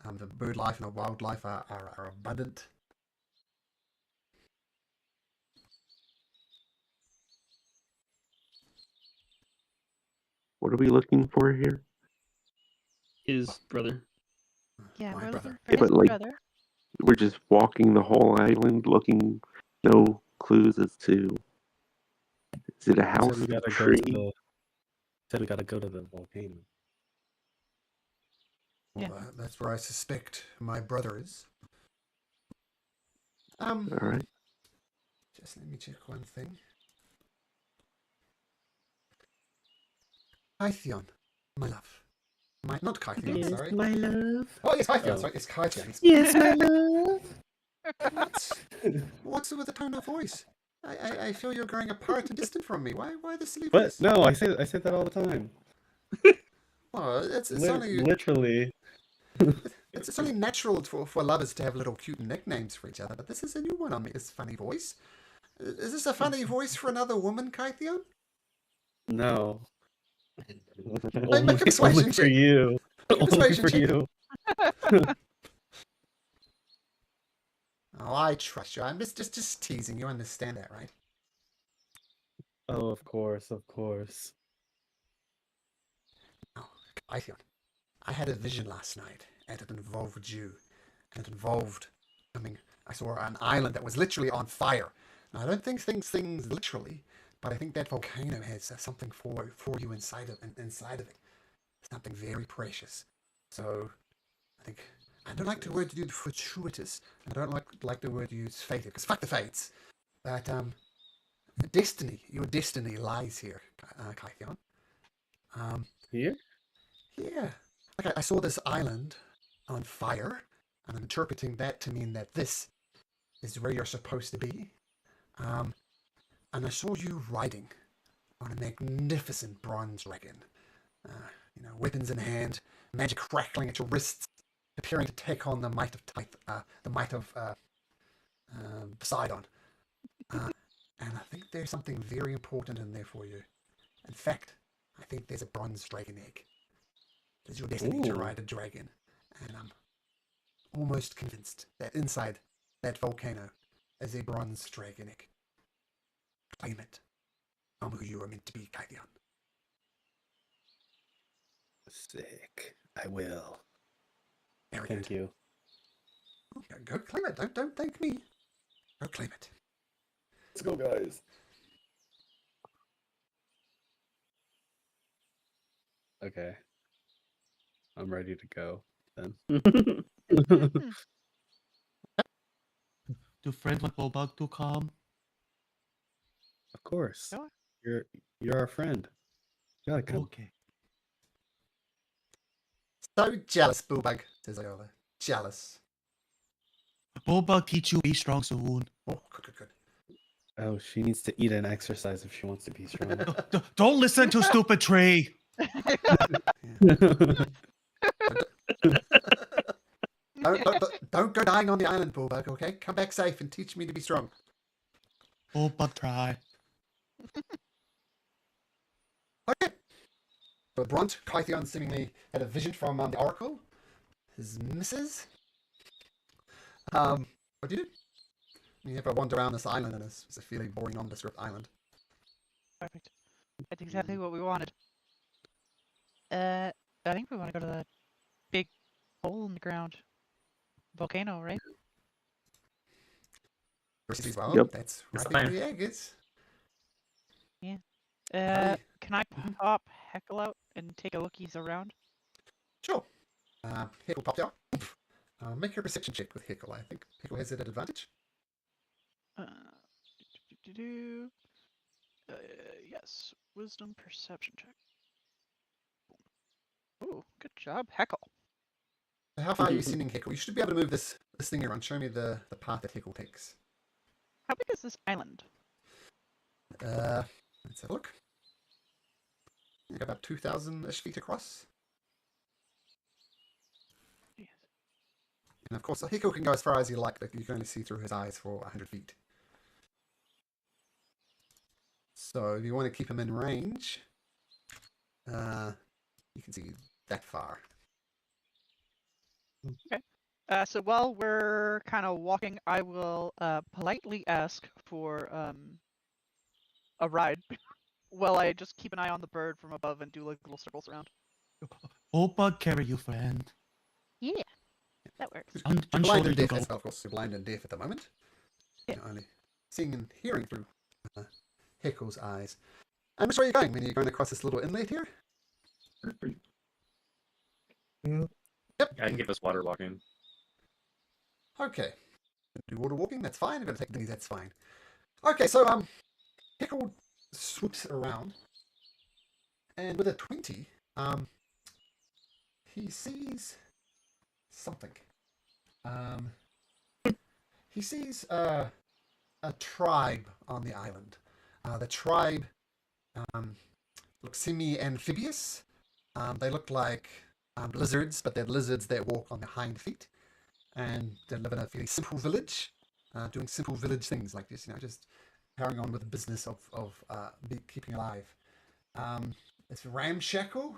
The bird life and the wildlife are abundant. What are we looking for here? his brother. Yeah, My we're brother. looking for Yeah, his but, like, brother. We're just walking the whole island looking, no clues as to. Is it a You house said we or a gotta go tree? to the. Said we gotta go to the volcano. Well, Yeah. that's where I suspect my brother is. All right. Just let me check one thing. Kythion, my love. Not Kythion, sorry. my love. Oh, yes, Kythion, Oh. sorry. It's Kythion. Yes, my love. What's with the tone of voice? I feel you're growing apart and distant from me. Why the silly What? voice? No, I say that all the time. Oh, it's only Literally. it's only natural for lovers to have little cute nicknames for each other, but this is a new one on me, this funny voice. Is this a funny voice for another woman, Kythion? No. Make a persuasion only for check. you. Make a Only persuasion for check. you. Oh, I trust you. I'm just teasing. You understand that, right? Oh, of course, of course. Oh, Kythion. I had a vision last night, and it involved you. And it involved, I saw an island that was literally on fire. Now, I don't think things literally, but I think that volcano has something for you inside of it. Something very precious. So, I don't like the word used fortuitous. I don't like the word used fated, because fuck the fates. But, your destiny lies here, Kythion. Here? Yeah. Like I saw this island on fire, and I'm interpreting that to mean that this is where you're supposed to be. And I saw you riding on a magnificent bronze dragon. Weapons in hand, magic crackling at your wrists, preparing to take on the might of Poseidon. And I think there's something very important in there for you. In fact, I think there's a bronze dragon egg. It is your destiny to Ooh. ride a dragon. And I'm almost convinced that inside that volcano as a bronze dragon egg. Claim it. Tell me who you are meant to be, Kaidian. Sick. I will. Very Thank good. you. Okay, go claim it. Don't thank me. Go claim it. Let's go, guys. Okay. I'm ready to go then. Do friends want Bulbug to come? Of course. Sure. You're our friend. You gotta come. Okay. So jealous, Bulbug, says Iola. Jealous. Bulbug teach you be strong soon. Oh, good. Oh, she needs to eat and exercise if she wants to be strong. Don't listen to stupid tree. Don't go dying on the island, Bulbug, okay? Come back safe and teach me to be strong. Bulbug try. Okay. So Brunt, Kytheon seemingly had a vision from the Oracle. His missus. What do you do? You have to wander around this island, and it's a fairly boring, nondescript island. Perfect. That's exactly what we wanted. I think we want to go to the big hole in the ground. Volcano, right? Well, Yep. that's It's right where fine. the egg is. Can I pop Heckle out and take a lookies around? Sure. Hickle popped out. Make your perception check with Hickle. I think Hickle has it at advantage. Yes. Wisdom perception check. Oh, good job, Heckle. So how far are you sending Hickle? You should be able to move this thing around. Show me the path that Hickle takes. How big is this island? Let's have a look. About 2,000-ish feet across. Yes. And of course, Hickle can go as far as you like, but you can only see through his eyes for 100 feet. So if you want to keep him in range, you can see that far. Okay. So while we're kind of walking, I will politely ask for a ride while I just keep an eye on the bird from above and do like little circles around. Bulbug carry you, friend. Yeah, that works. You're blind Unshoulder and you deaf go. as well, of course. You're blind and deaf at the moment. Yeah. You're only seeing and hearing through Hickle's eyes. And which way are you going? Are you going across this little inlet here? Yep. I can get us water walking. Okay. Do water walking, that's fine. If you're going to take these, that's fine. Okay, so Hickle swoops around, and with a 20, he sees something. He sees a tribe on the island. The tribe looks semi-amphibious. They look like lizards, but they're lizards that walk on their hind feet. And they live in a fairly simple village, doing simple village things like this, just carrying on with the business of keeping alive. It's ramshackle.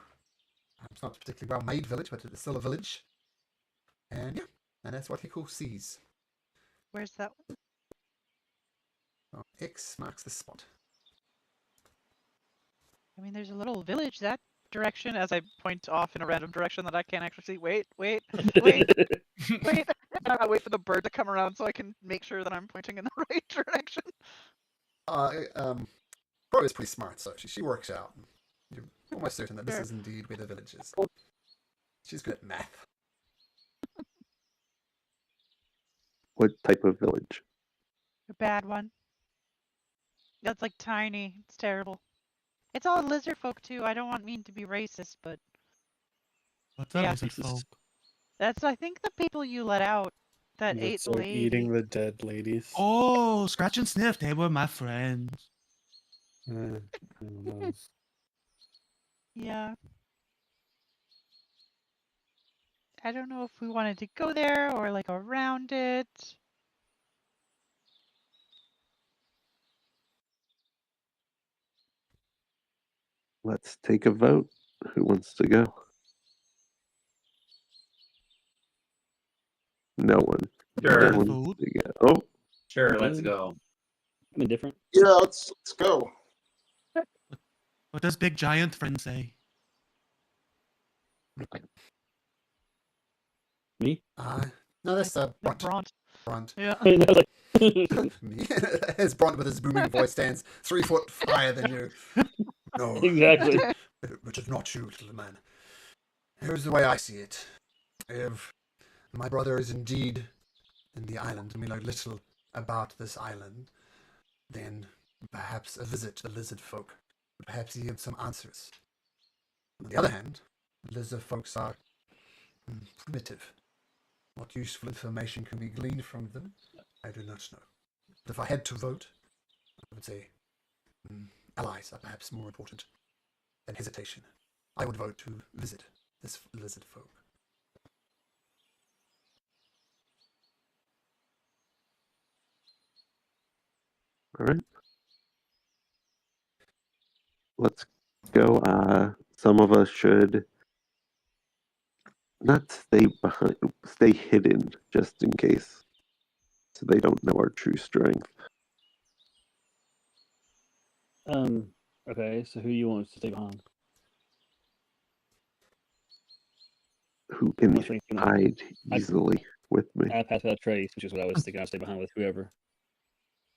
It's not a particularly well-made village, but it's still a village. And yeah, and that's what Hickle sees. Where's that one? So X marks the spot. I mean, there's a little village that direction as I point off in a random direction that I can't actually see. Wait. wait. I wait for the bird to come around so I can make sure that I'm pointing in the right direction. Pro is pretty smart, so she works out. You're almost certain that this Sure. is indeed where the village is. She's good at math. What type of village? A bad one. That's like tiny. It's terrible. It's all lizard folk too. I don't want mean to be racist, but What's that Yeah. lizard folk? that's I think the people you let out that ate That's the like lady. eating the dead ladies. Oh, Scratch and Sniff, they were my friends. I don't know. Yeah. I don't know if we wanted to go there or like around it. Let's take a vote. Who wants to go? No one. Sure. No one Vote. wants to go. Oh, Sure, let's go. I'm indifferent. Yeah, let's go. What does Big Giant Friend say? Me? No, that's Brunt. Bront. Brunt. Yeah. I was like, Me. As Brunt with his booming voice stands 3 foot higher than you. No. exactly. Which is not you, little man. Here's the way I see it. If my brother is indeed in the island, and we know little about this island, then perhaps a visit to the lizard folk would perhaps give some answers. On the other hand, lizard folks are primitive. What useful information can be gleaned from them, I do not know. But if I had to vote, I would say allies are perhaps more important than hesitation. I would vote to visit this lizard folk. All right. Let's go. Some of us should not stay behind, stay hidden just in case, so they don't know our true strength. Okay, so who you want to stay behind? Who can I think, hide easily with me? I pass without trace, which is what I was thinking. I'd stay behind with whoever.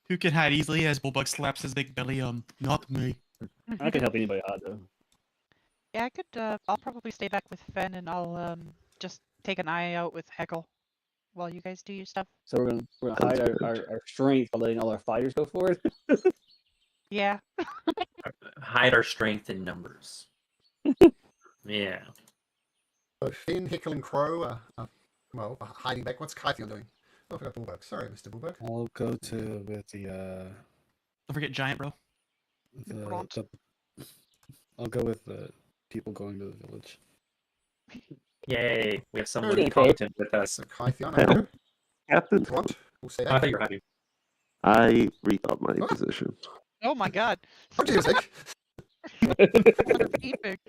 Who can hide easily as Bulbug slaps his big belly? Not me. I can help anybody hide though. Yeah, I could. I'll probably stay back with Fen, and I'll just take an eye out with Heckle while you guys do your stuff. So we're gonna hide our strength by letting all our fighters go forward. Yeah. Hide our strength in numbers. Yeah. So Finn, Hickle, and Crow are hiding back. What's Kythion doing? Oh, I forgot Bulbug. Sorry, Mr. Bulbug. I'll go to with the Don't forget Giant Bro. Bront. I'll go with the people going to the village. Yay. We have someone Okay. competent with us. So Kythion, Yeah. okay. Captain, Brunt, we'll say I that. thought you were happy. I rethought my position. Oh my God. How do you think? Epic.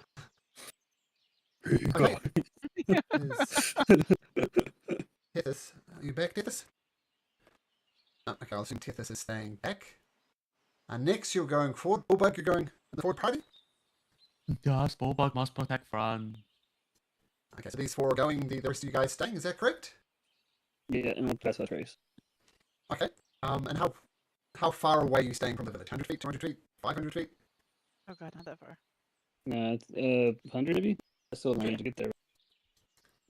Okay. Tethys, are you back, Tethys? Oh, okay, I'll assume Tethys is staying back. Next, you're going forward. Bulbug, you're going in the forward party? Yes, Bulbug must protect Fran. Okay, so these four are going, the rest of you guys staying, is that correct? Yeah, and I'll pass without trace. Okay. And how far away are you staying from the village? 100 feet, 200 feet, 500 feet? Oh God, not that far. It's 100 of you. That's still managed to get there.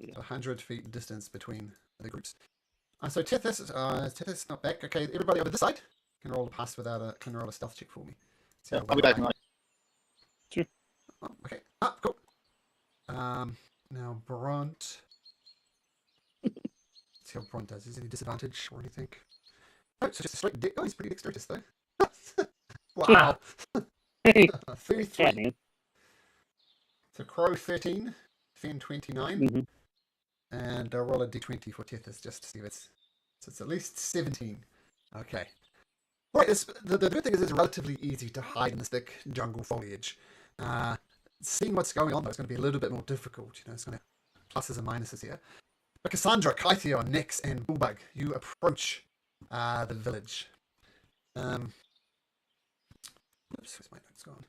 So 100 feet distance between the groups. So Tethys not back. Okay, everybody over this side can roll a stealth check for me. See how I'll be back. well I- Sure. Oh, okay. Cool. Now Brunt. Let's see how Brunt does. Is there any disadvantage or anything? Oh, it's just a straight he's pretty dexterous though. Wow. Hey, 33. man. So Crow 13, Fen 29, Mhm. and roll a d20 for Tethys just to see if it's at least 17. Okay. Right, the good thing is it's relatively easy to hide in this thick jungle foliage. Seeing what's going on though is going to be a little bit more difficult. It's going to pluses and minuses here. But Cassandra, Kythio, Nix, and Bulbug, you approach the village. Oops, where's my notes gone?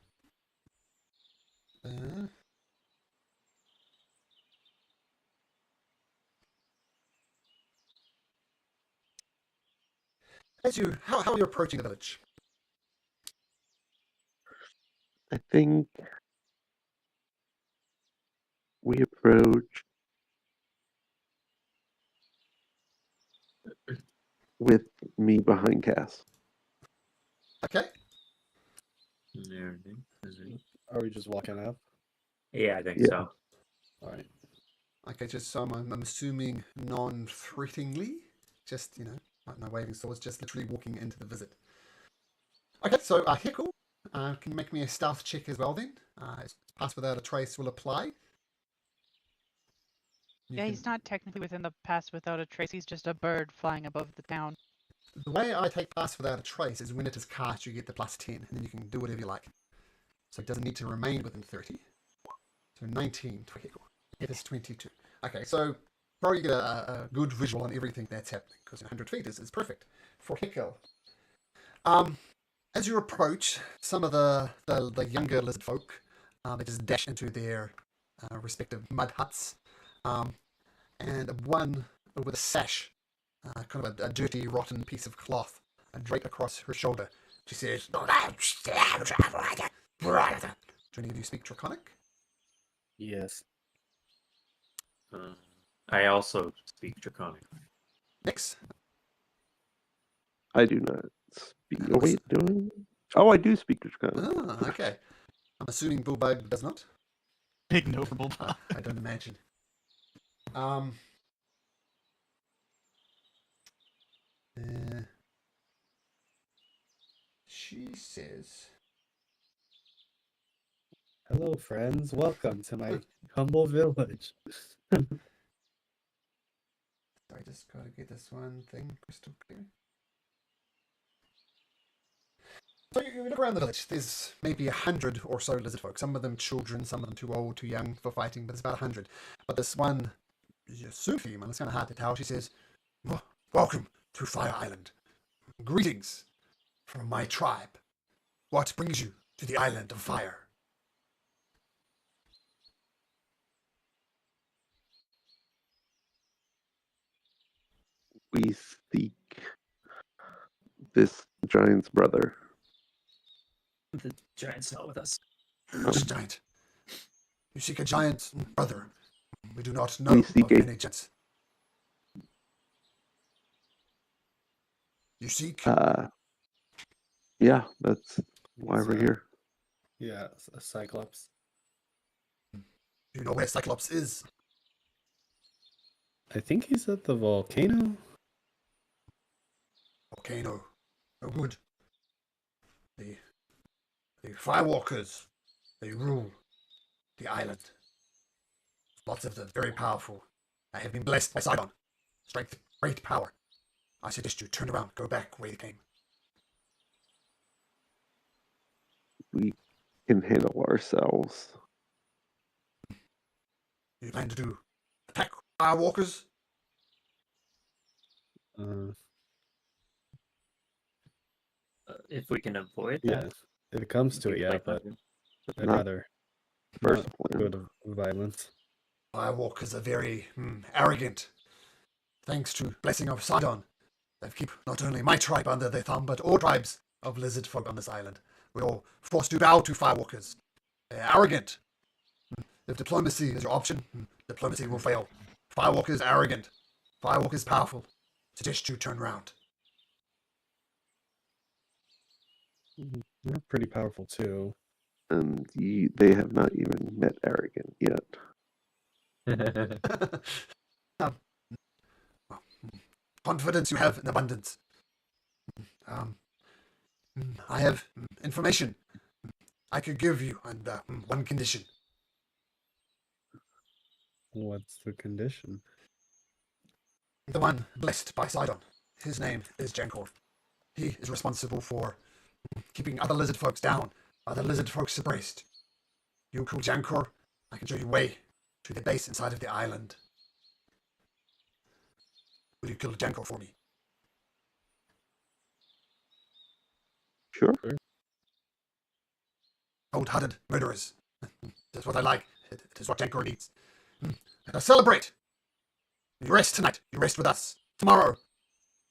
How are you approaching the village? I think we approach with me behind Cass. Okay. Are we just walking up? Yeah, I think Yeah. so. All right. Okay, just so I'm assuming non-threateningly, just no waving swords, just literally walking into the visit. Okay, so Hickle, can you make me a stealth check as well then? Pass without a trace will apply. You Yeah, can- he's not technically within the pass without a trace. He's just a bird flying above the town. The way I take pass without a trace is when it is cast, you get the +10, and then you can do whatever you like. So it doesn't need to remain within 30. So 19 for Hickle. It is 22. Okay, so Probably get a good visual on everything that's happening, because 100 feet is perfect for Hickel. As you approach, some of the younger lizard folk, they just dash into their respective mud huts, and one with a sash, kind of a dirty, rotten piece of cloth, draped across her shoulder. She says, "Do any of you speak Draconic?" Yes. I also speak Draconic. Nix? I do not speak. Oh, wait, do I? Oh, I do speak Draconic. Ah, okay. I'm assuming Bullbug does not. Big no for Bulldog. I don't imagine. She says, Hello, friends. Welcome to my humble village. I just gotta get this one thing crystal clear. So you look around the village. There's maybe 100 or so lizard folk. Some of them children, some of them too old, too young for fighting, but there's about 100. But this one, soon female, it's kind of hard to tell. She says, "Welcome to Fire Island. Greetings from my tribe. What brings you to the Island of Fire?" We seek this giant's brother. The giant's not with us. Which giant? You seek a giant brother. We do not know We of seek any giants. You seek? Yeah, that's why He's, we're here. Yeah, a Cyclops. Do you know where Cyclops is? I think he's at the volcano. Volcano. Oh, good. The Firewalkers, they rule the island. Lots of them, very powerful. I have been blessed by Sidon. Strength, great power. I suggest you turn around, go back where you came. We can handle ourselves. You plan to do attack Firewalkers? If we can avoid Yeah, that, if it comes to we it, yeah, plan but to. I'd Not rather First not plan. go to violence. Firewalkers are very arrogant. Thanks to blessing of Sidon, they keep not only my tribe under their thumb, but all tribes of lizard folk on this island. We're all forced to bow to Firewalkers. They're arrogant. If diplomacy is your option, diplomacy will fail. Firewalkers arrogant. Firewalkers powerful. Suggest you turn round. They're pretty powerful too. And they have not even met arrogant yet. Confidence you have in abundance. I have information I could give you under one condition. What's the condition? The one blessed by Sidon. His name is Jankor. He is responsible for keeping other lizard folks down, other lizard folks abreast. You kill Jankor, I can show you way to the base inside of the island. Will you kill Jankor for me? Sure. Cold-hearted murderers. That's what I like. It is what Jankor needs. Let us celebrate. You rest tonight. You rest with us. Tomorrow,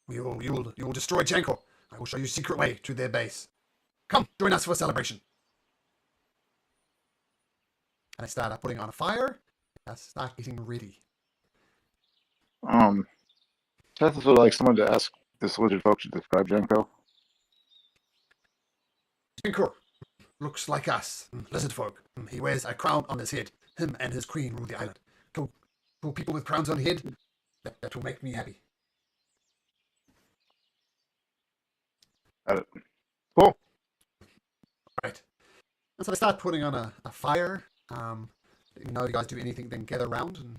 you will destroy Jankor. I will show you a secret way to their base. Come, join us for a celebration. And I start putting on a fire. I start getting ready. That's sort of like someone to ask this lizard folk to describe Jenko. Jankor looks like us, lizard folk. He wears a crown on his head. Him and his queen rule the island. Kill people with crowns on head. That will make me happy. Cool. Right. And so I start putting on a fire. You know, you guys do anything, then gather around and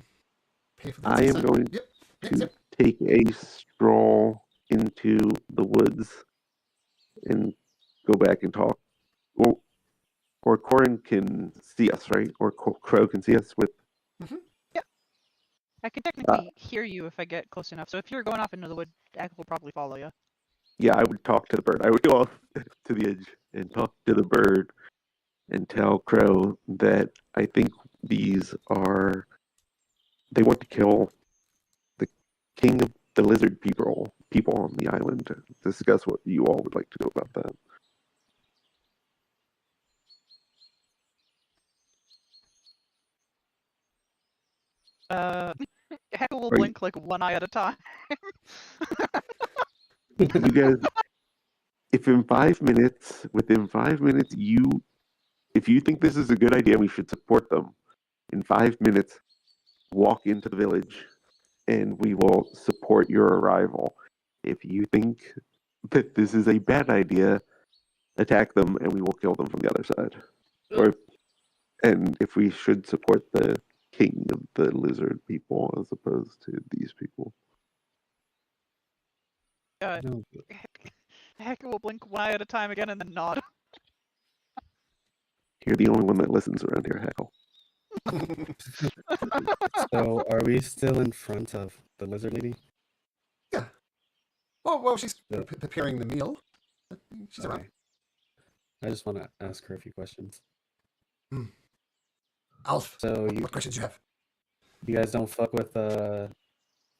pay for the I am going Yep. to take a stroll into the woods and go back and talk. Well, or Corin can see us, right? Or Crow can see us with. Yeah. I can technically hear you if I get close enough. So if you're going off into the wood, Eck will probably follow you. Yeah, I would talk to the bird. I would go off to the edge and talk to the bird and tell Crow that I think they want to kill the king of the lizard people on the island. Discuss what you all would like to do about that. Heckle will Are you- blink like one eye at a time. You guys, if within 5 minutes, if you think this is a good idea, we should support them. In 5 minutes, walk into the village, and we will support your arrival. If you think that this is a bad idea, attack them, and we will kill them from the other side. And if we should support the king of the lizard people as opposed to these people. No, Heckle will blink one eye at a time again and then nod. You're the only one that listens around here, Heckle. so are we still in front of the lizard lady? Yeah. Well, she's Yeah. preparing the meal. She's around. Okay. I just want to ask her a few questions. Alf, So what questions do you have? you guys don't fuck with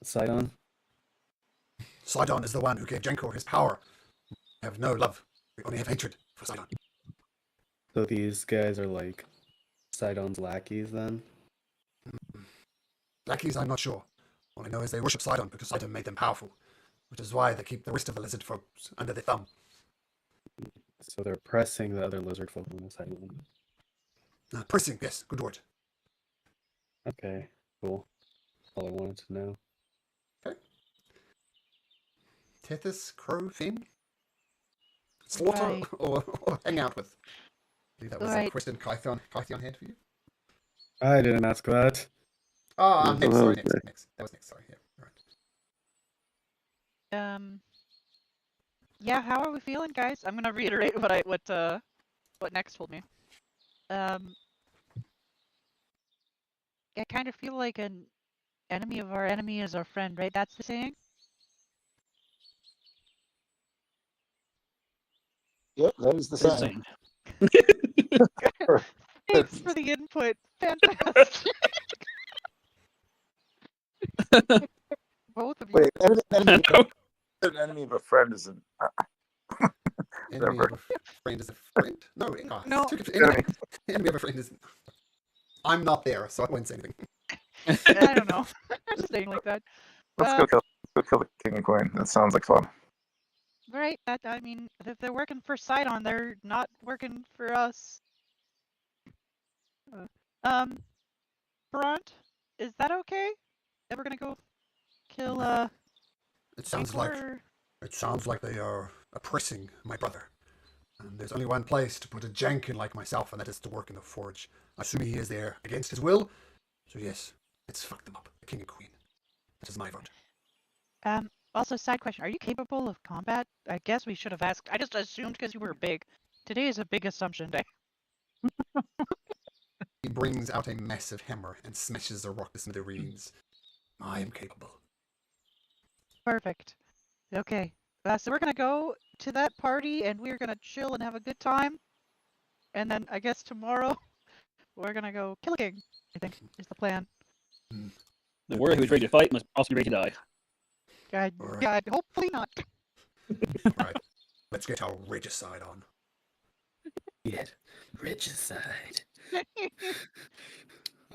Sidon? Sidon is the one who gave Jenkor his power. We have no love. We only have hatred for Sidon. So these guys are like Sidon's lackeys then? Lackeys, I'm not sure. All I know is they worship Sidon because Sidon made them powerful, which is why they keep the rest of the lizard folks under their thumb. So they're pressing the other lizard folk on this island. Pressing, yes, good word. Okay, cool. All I wanted to know. Okay. Tethys, Crow, Finn? Slaughter Right. or hang out with? I believe that was a Right. question Kythion had for you. I didn't ask that. Oh, No, next, that sorry, was next. That was next, sorry, yeah. Right. Yeah, how are we feeling, guys? I'm gonna reiterate what Nex told me. I kind of feel like an enemy of our enemy is our friend, right? That's the saying? Yep, that is the That's same. insane. Thanks for the input. Fantastic. Both of you. Wait, enemy, No. an enemy of a friend isn't. Enemy Never. of a friend is a friend? No, No. it's too confusing. Enemy of a friend is... I'm not there, so I won't say anything. I don't know. I'm just saying like that. Let's go kill the king and queen. That sounds like fun. Right, I mean, if they're working for Sidon, they're not working for us. Bront, is that okay? That we're gonna go kill, It sounds like they are oppressing my brother. And there's only one place to put a jankin like myself, and that is to work in the forge. Assuming he is there against his will. So yes, let's fuck them up. The king and queen. That is my vote. Also, side question, are you capable of combat? I guess we should have asked. I just assumed because you were big. Today is a big assumption day. He brings out a massive hammer and smashes a rock to smithereens. I am capable. Perfect. Okay. So we're gonna go to that party and we're gonna chill and have a good time. And then I guess tomorrow we're gonna go kill a king, I think is the plan. The warrior who is ready to fight must also be ready to die. Alright. God, hopefully not. Alright, let's get our regicide on. Yeah, regicide.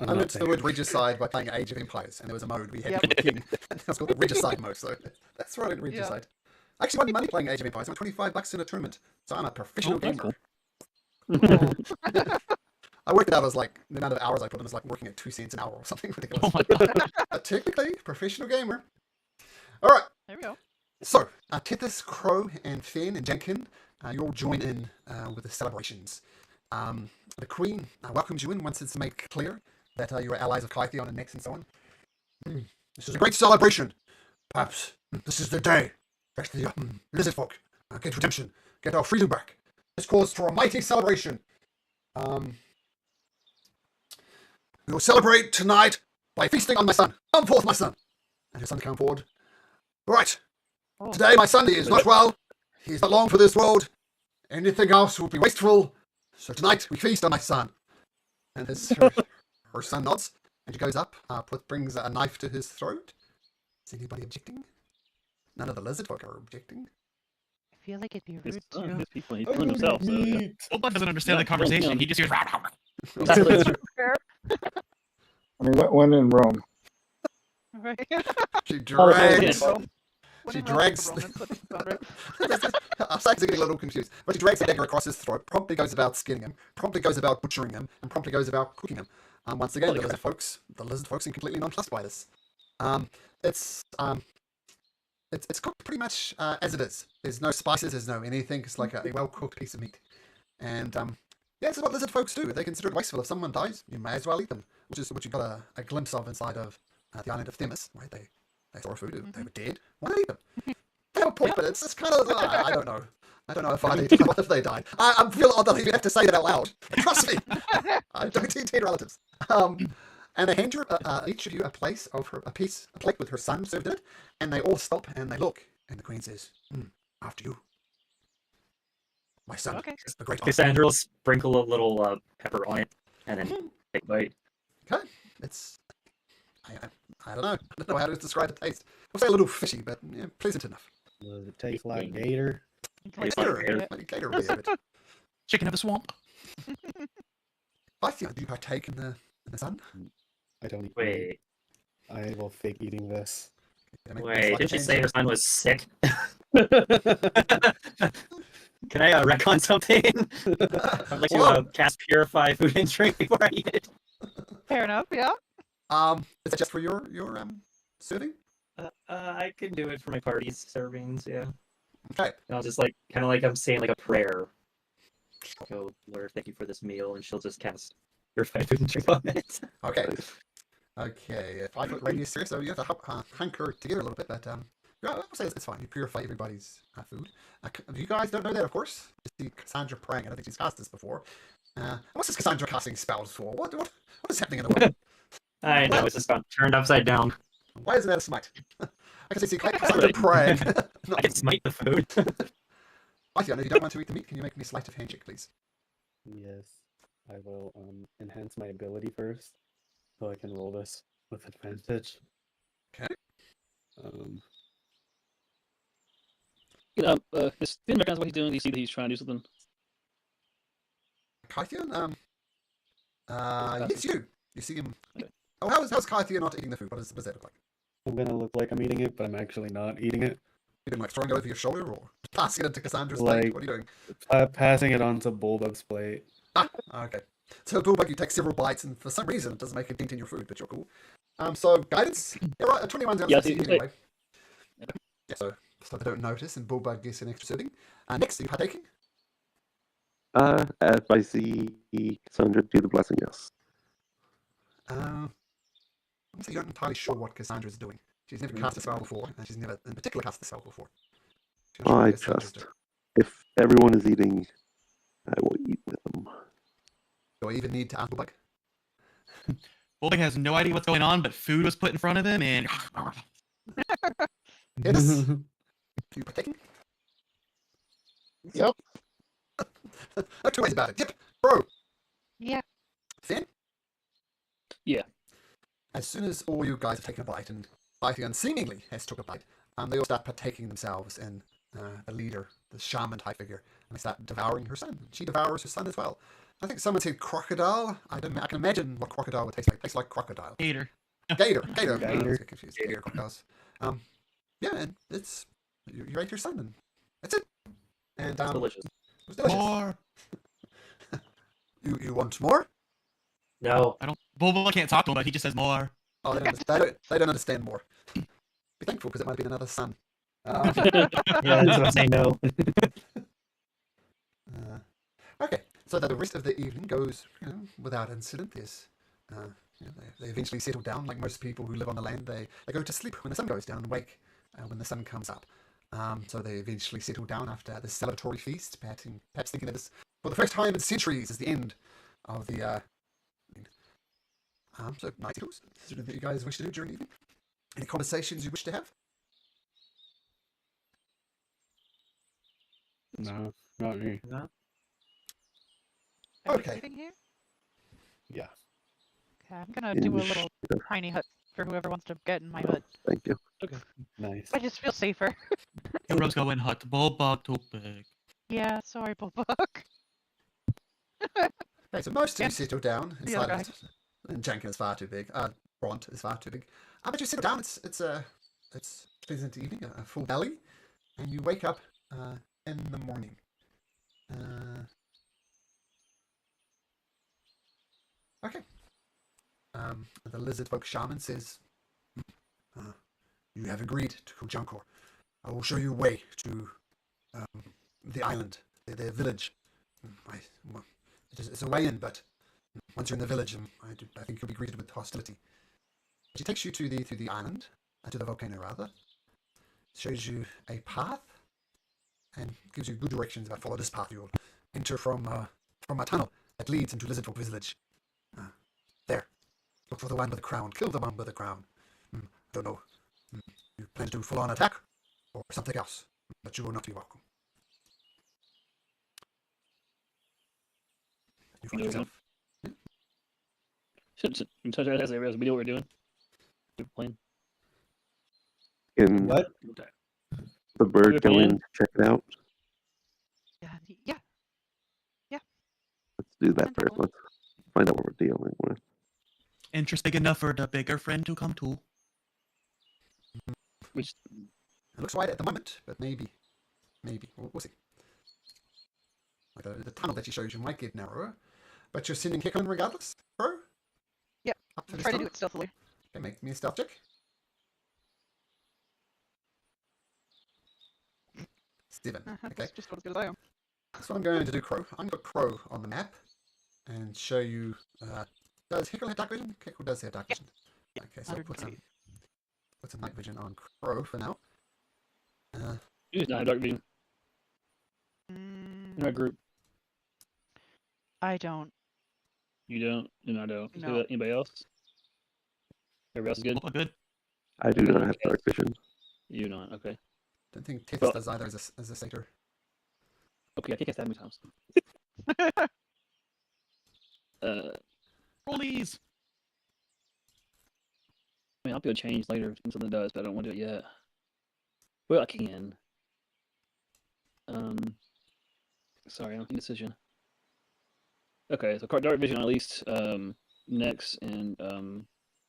I learned the word regicide by playing Age of Empires, and there was a mode we had for the king, and that was called the regicide mode, so that's where I learned regicide. I actually won money playing Age of Empires. I won $25 in a tournament, so I'm a professional that's gamer. cool. I worked it out as like the amount of hours I put in is like working at 2 cents an hour or something ridiculous. Oh my god. But technically, professional gamer. All right. There we go. So, Tethys, Crow, and Finn and Jenkin, you all join in with the celebrations. The Queen welcomes you in once it's made clear that you are allies of Kythion and Nex and so on. This is a great celebration. Perhaps this is the day that the lizard folk get redemption, get our freedom back. This calls for a mighty celebration. We will celebrate tonight by feasting on my son. Come forth, my son. And his son came forward. Right. Oh. Today my son is not well. He is not long for this world. Anything else would be wasteful. So tonight we feast on my son. And her son nods, and she goes up, brings a knife to his throat. Is anybody objecting? None of the lizard folk are objecting. I feel like it'd be His rude son, too. his people, he's killing himself. So, yeah. Bulbug doesn't understand Yeah, the conversation. yeah. He just hears. Exactly. I mean, when in Rome. Right. She Oh, drags. yeah. She drags. I'm starting to get a little confused. But she drags the dagger across his throat, promptly goes about skinning him, promptly goes about butchering him, and promptly goes about cooking him. Once again, the lizard folks seem completely nonplussed by this. It's cooked pretty much as it is. There's no spices, there's no anything. It's like a well-cooked piece of meat. And yeah, this is what lizard folks do. They consider it wasteful. If someone dies, you may as well eat them, which is what you got a glimpse of inside of the island of Themis, right? They saw food, they were dead. Why not eat them? They have a point, but it's just kind of I don't know. I don't know if what if they died. I feel odd that I even have to say that out loud. Trust me, I don't eat dead relatives. And they hand you each of you a plate with her son served in it, and they all stop and they look, and the queen says, "After you, my son." Okay. Is the great honor." Cassandra will sprinkle a little pepper on it, and then take a bite. Okay, it's I don't know. I don't know how to describe the taste. We'll say a little fishy, but yeah, pleasant enough. Does it taste like gator? Tastes Gator, like gator. like gator would be a bit. Chicken of the swamp. Pythia, do you partake in the sun? I don't eat meat. Wait, I will fake eating this. Yeah, make a wait, slight didn't you change. say her son was sick? Can I retcon something? I'd like to Whoa. cast Purify Food and Drink before I eat it. Fair enough. Yeah. Is that just for your serving? I can do it for my party's servings, yeah. Okay. I'll just kind of like I'm saying like a prayer. Go, Lord, thank you for this meal, and she'll just cast Purify Food and Drink on it. Okay. Okay. 5-foot radius here, so you have to hunker together a little bit, but yeah, I'll say it's fine. You purify everybody's food. You guys don't know that, of course. You see Cassandra praying. I don't think she's cast this before. What's this Cassandra casting spells for? What is happening in the world? I know, it's just got turned upside down. Why isn't that a smite? I can see Cassandra praying. I can smite the food. Pythia, if you don't want to eat the meat, can you make me a sleight of hand check, please? Yes. I will enhance my ability first, so I can roll this with advantage. Okay. Does Finn recognize what he's doing? Do you see that he's trying to do something? Kythian? Yes. Yes, you see him. Okay. Oh, how's Kythian not eating the food? What does that look like? I'm gonna look like I'm eating it, but I'm actually not eating it. You been like throwing it over your shoulder or passing it into Cassandra's Like- plate? What are you doing? Passing it onto Bulldog's plate. Okay. So Bulbug, you take several bites, and for some reason it doesn't make a dent in your food, but you're cool. So guidance. Yeah, right. 21's Yeah, out see, anyway. Yeah, so they don't notice, and Bulbug gets an extra serving. Next, are you partaking? If I see Cassandra do the blessing, yes. I'm not entirely sure what Cassandra's doing. She's never cast a spell before, and she's never in particular cast a spell before. She's not sure I what Cassandra's trust. doing. If everyone is eating, I will eat with them. Do I even need to ask Bulbug? Bulbug has no idea what's going on, but food was put in front of him, and Yes. You partaking? Yep. No two ways about it. Yep, bro. Yeah. Finn? Yeah. As soon as all you guys have taken a bite, and Python seemingly has took a bite, they all start partaking themselves in the leader, the shaman type figure, and they start devouring her son. She devours her son as well. I think someone said crocodile. I can imagine what crocodile would taste like. It tastes like crocodile. Gator. Gator. Gator. I was getting confused. Gator crocodiles. Yeah, and it's you ate your son, and that's it. And It's delicious. it was delicious. More. You want more? No. I don't. Bulbug can't talk to him, but he just says more. Oh, they don't understand more. Be thankful because it might have been another son. Yeah, that's what I'm saying. No. Okay, so the rest of the evening goes without incident. There's, they eventually settle down, like most people who live on the land. They go to sleep when the sun goes down and wake when the sun comes up. So they eventually settle down after the celebratory feast, perhaps thinking that this, for the first time in centuries, is the end of the So night eagles. Is there anything you guys wish to do during the evening? Any conversations you wish to have? No, not me. No? Are we Okay. sleeping here? Yeah. Okay, I'm gonna In do the a little sh- tiny hut for whoever wants to get in my Oh, hut. thank you. Nice. I just feel safer. Heroes go in hut. Boba Topek. Yeah, sorry, Bulbuck. Okay, so most of you And settle down the other inside of it. And Jankin is far too big. Bront is far too big. But you settle down. It's a pleasant evening, a full belly, and you wake up in the morning. Okay. The lizard folk shaman says, "You have agreed to Kujankor. I will show you a way to the island, their village. It's a way in, but once you're in the village, I think you'll be greeted with hostility." She takes you to the island, to the volcano rather. Shows you a path, and gives you good directions about follow this path. You'll enter from a tunnel that leads into Lizardfolk village. There, look for the one with the crown. Kill the one with the crown. I don't know. You plan to do full-on attack or something else, but you will not be welcome. You find yourself. We touch our heads, we know what we're doing. We're playing. Can What? the bird go plan? in, check it out? Yeah. Let's do that Can first. go in. Let's find out what we're dealing with. Interest big enough for the bigger friend to come too. Which It looks wide at the moment, but maybe. We'll see. Like the tunnel that she shows you might get narrower, but you're sending Hickman regardless, bro? Yep. Up for this Try to do tunnel? it stealthily. Okay, make me a stealth check. Steven. Okay. That's just what as good as I am. That's what I'm going to do, Crow. I'm going to put Crow on the map and show you. Does Hickle have dark vision? Hickle does have dark vision. Okay, so I'll put some night vision on Crow for now. you just not have dark vision in our Mm, group. I don't. You don't, and I don't. No. Anybody else? Everybody else is good. Oh, good. I do not have dark vision. You not. Okay. Don't think Tethys Well- does either as a satyr. Okay, I can't cast that many times. Rollies. I mean, I'll be able to change later when something does, but I don't want to do it yet. Well, I can. Sorry, I'm making a decision. Okay, so dark vision at least. Next and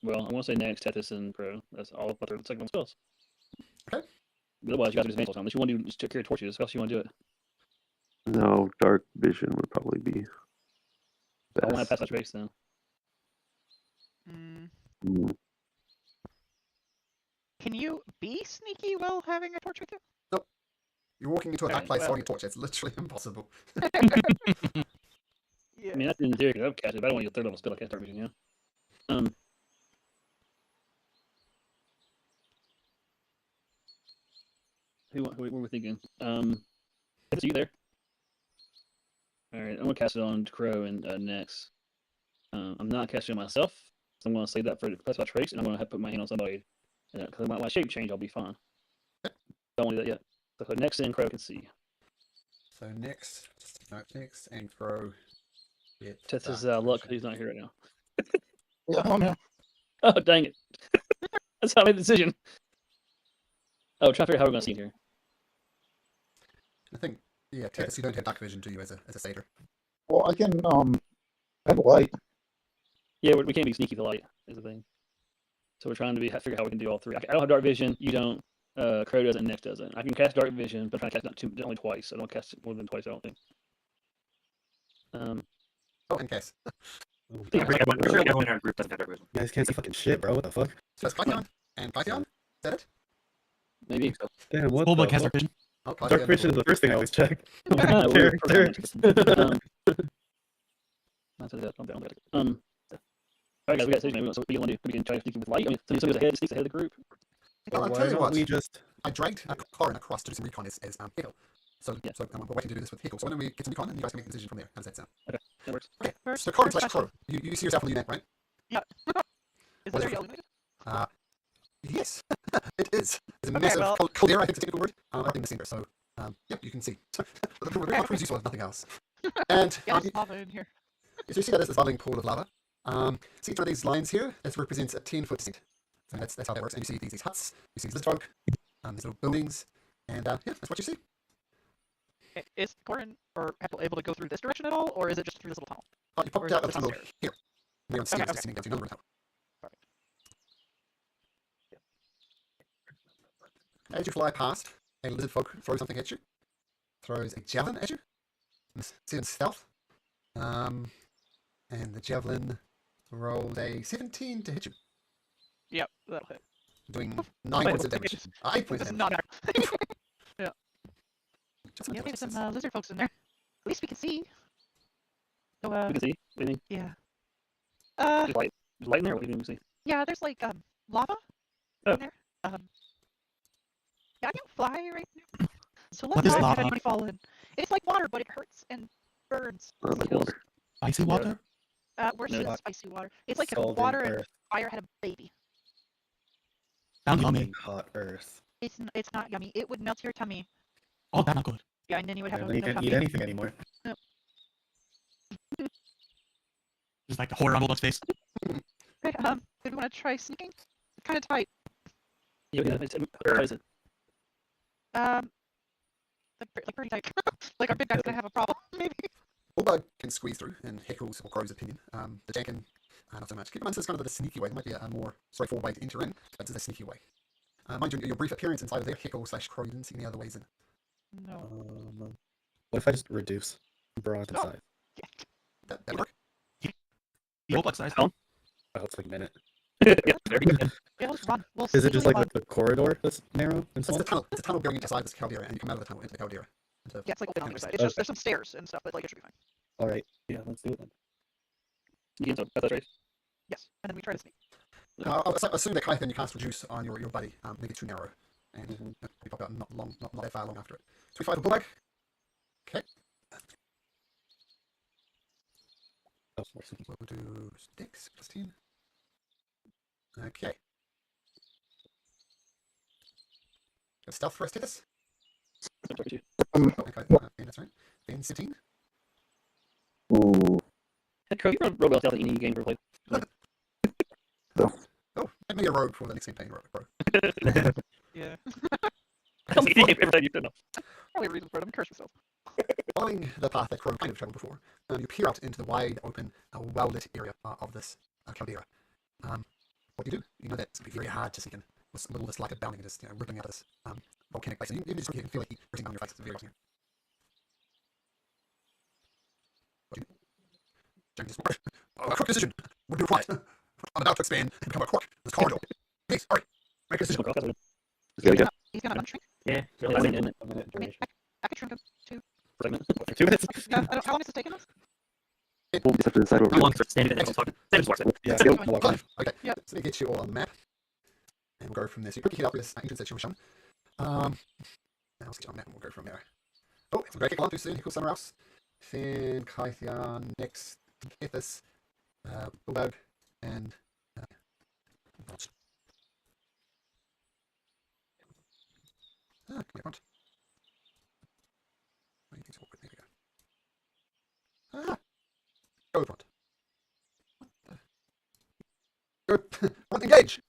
well, I want to say next, Tethys and Pro. That's all but the second one spells. Okay. But otherwise, you guys are just mantle time. Unless you want to do just carry torches, how else you want to do it? No, dark vision would probably be I want to best. pass that trace then. Mm, Mm, Can you be sneaky while having a torch with you? You're walking into a dark Okay, place well- holding a torch. It's literally impossible. Yeah. I mean, that's in theory because I've cast it, but I don't want to get third level spell. I cast dark vision, yeah. What were we thinking? It's you there. All right, I'm gonna cast it on Crow and next. I'm not casting it myself, so I'm gonna save that for the class by trace, and I'm gonna have to put my hand on somebody. Because my shape change, I'll be fine. Don't want to do that yet. So next, then Crow can see. So next, next, and Crow. Test his dark luck. vision. He's not here right now. Yeah, I'm here. Oh dang it! That's how I made the decision. Oh, trying to figure out how we're gonna see him here. I think, yeah, Tethys, you don't have dark vision, do you, as a satyr? Well, I can have light. Yeah, we can't be sneaky with light is the thing. So we're trying to figure out how we can do all three. I don't have dark vision. You don't. Crow doesn't. Next doesn't. I can cast dark vision, but I'm trying to cast it only twice. I don't cast it more than twice. I don't think. Oh, in case. Everyone in our group doesn't have dark vision. You guys can't see fucking shit, bro. What the fuck? So it's Python and Python? Is that it? Maybe. Damn, what Bulbuck the has fuck? dark vision. Oh, Dark vision is the first thing I always check. Ah, we're Character. Not to that. I'm down with it. All right, guys, we got a decision. Maybe what we want to do? We can try to sneak with light. I mean, somebody goes ahead, sneaks ahead of the group. Well, I'll Why tell you don't what. we just... I dragged Corin across to do some recon as Hickle. So we're waiting to do this with Hickle. So why don't we get some recon and you guys can make a decision from there? How does that sound? That works. Okay. First, So Corin first slash Crow. You see yourself on the unit, right? Is What there is it? illuminated? Yes, it is. It's a Okay, massive well- caldera, I think it's a technical word. Up in the center, so yep, you can see. So, pretty useful if nothing else. And Yeah, there's lava in here. so you see that there's this bubbling pool of lava. See each one of these lines here? This represents a 10-foot descent. So that's how that works. And you see these huts, you see these folk, these little buildings, and yeah, that's what you see. Is Corin or Apple able to go through this direction at all, or is it just through this little tunnel? You Or popped is out it of the just tunnel stairs? here. You're on stairs Okay. descending down to another tunnel. As you fly past, a lizard folk throws something at you. Throws a javelin at you. It's in stealth. And the javelin rolled a 17 to hit you, Yep, that'll hit. doing 9 points of damage. 8 points This of is damage. not yeah. Just some Yeah, maybe differences. some lizard folks in there. At least we can see. So, We can see. What do you mean? yeah. There's light. There's light in there. What do you see? Yeah, there's like lava Oh. in there. Yeah, I can fly right now. So let's What is not have lava? anybody fall in. It's like water, but it hurts and burns. Like water. Icy water? Worse No, than it's spicy water. It's like if Scalding water and earth. fire had a baby. Sounds Eating yummy. hot earth. It's not yummy. It would melt your tummy. Oh, that's not good. Yeah, and then you would have And no then you can't tummy. eat anything anymore. Just like the horror on Bulldog's face. Okay, did we want to try sneaking? It's kind of tight. Yeah, how is it? Like pretty tight. Like our big guy's gonna have a problem, maybe. Bulldog can squeeze through in Heckle's or Crow's opinion. The Jack can not so much. Keep in mind, this is kind of the sneaky way. It might be a more straightforward way to enter in, but it's a sneaky way. Mind you, your brief appearance inside of there, Heckle/Crow, you didn't see any other ways in. No. What if I just reduce broad in Oh. size? That work? The Bulldog size. How? Oh, it's like a minute. Yeah, very good. Yeah, let's run. We'll Is it just sneakily like run. the corridor that's narrow and It's small? a tunnel. It's a tunnel going inside this caldera, and you come out of the tunnel into the caldera. Yeah, it's like open on the other side. It's Okay. just there's some stairs and stuff, but like it should be fine. All right. Yeah, let's do it then. You can that's right. Yes, and then we try to sneak. I'll assume that Kythan you cast reduce on your buddy, make it too narrow, and you pop out not that far long after it. 25 for Bulldog. Okay. Oh, more sneaky. We'll do Dex plus 10. Okay. Got stealth for us, Titus? That's right, too. Okay, that's right. Then 17. Ooh. Hey, Crow, you run Robo Stealth in any game you ever played. Oh, make me a rogue for the next campaign, bro. Yeah. Tell me any game ever you've done. Probably a reason for it. I'm curse myself. Following the path that Crow kind of traveled before, you peer out into the wide open, well-lit area of this caldera. What do? You know that it's going to be very hard to sink in with all this light bounding and just rippling out of this volcanic base. And you just can feel like heat pressing on your face. It's very awesome. What do you do? James, a quick decision. Would be required. I'm about to expand and become a crook in this corridor. Please, hurry. Make a decision. Just gotta go. He's gonna unshrink. Yeah, really. I I mean, mean, A minute I mean, duration. I could shrink him too. For a minute. 2 minutes. Yeah, I don't, how long is this taking us? We'll just have to decide what How we're long doing. for standing there talking? Standing towards it. Yeah, Yep. I'll walk on. Okay. Yep. So let me get you all on the map. And we'll go from there. So you quickly head up this entrance that you were shown. Now let's get you on the map and we'll go from there. Oh, it's a great kick on too soon. Here goes somewhere else. Finn, Kythian, next, Kethis, Bulldog, and Notch. Come here, front. Oh, you think it's awkward. There we go. Go front. What the? Go. Front, engage!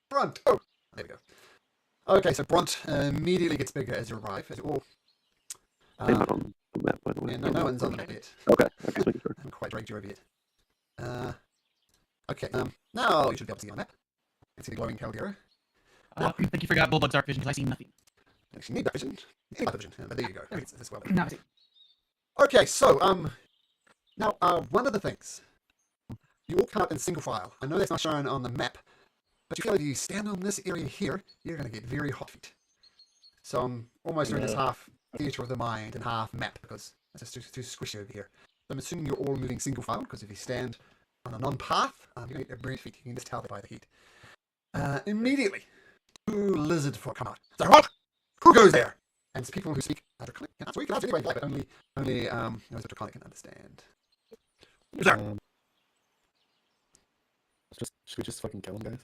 Brunt! Oh! There we go. Okay, so Brunt immediately gets bigger as you arrive. As you all. They're not on the map, by the way. Yeah, no one's on the map yet. Okay, I'm just making sure. I haven't quite dragged you over yet. Okay, now you should be able to see on the map. And see the glowing caldera. I think you forgot Bulldog's dark vision because I see nothing. You actually need that vision. You need that vision. But there you go. It's this well. No, I see. Okay, so, now, one of the things. You all come out in single file. I know that's not shown on the map, but you feel like if you stand on this area here, you're going to get very hot feet. So I'm almost doing this half theatre of the mind and half map, because it's just too squishy over here. So I'm assuming you're all moving single file, because if you stand on a non-path, you're going to get very feet. You can just tell that by the heat. Immediately, 2 lizard folk come out. So, who goes there? And it's people who speak Draconic. Yeah, so you can answer anyway, but only those with Draconic can understand. Who's there? Should we just fucking kill him, guys?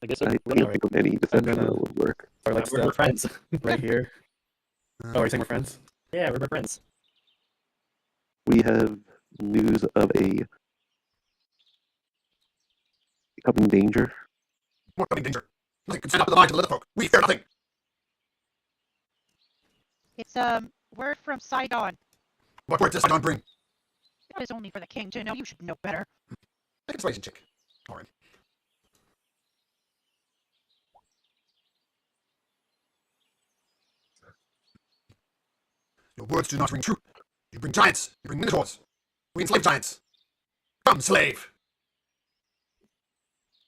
I guess I we're can't gonna, think of any deception gonna- that would work. Or like We're stealth friends. right here. Oh, are you saying we're friends? Yeah, we're friends. We have news of a coming danger. What coming danger? Nothing can stand up to the minds of the little folk. We fear nothing. It's word from Sidon. What word does I don't bring? It is only for the king to know. You should know better. Make a persuasion check. Corin. Your words do not ring true. You bring giants. You bring minotaurs. We enslave giants. Come, slave.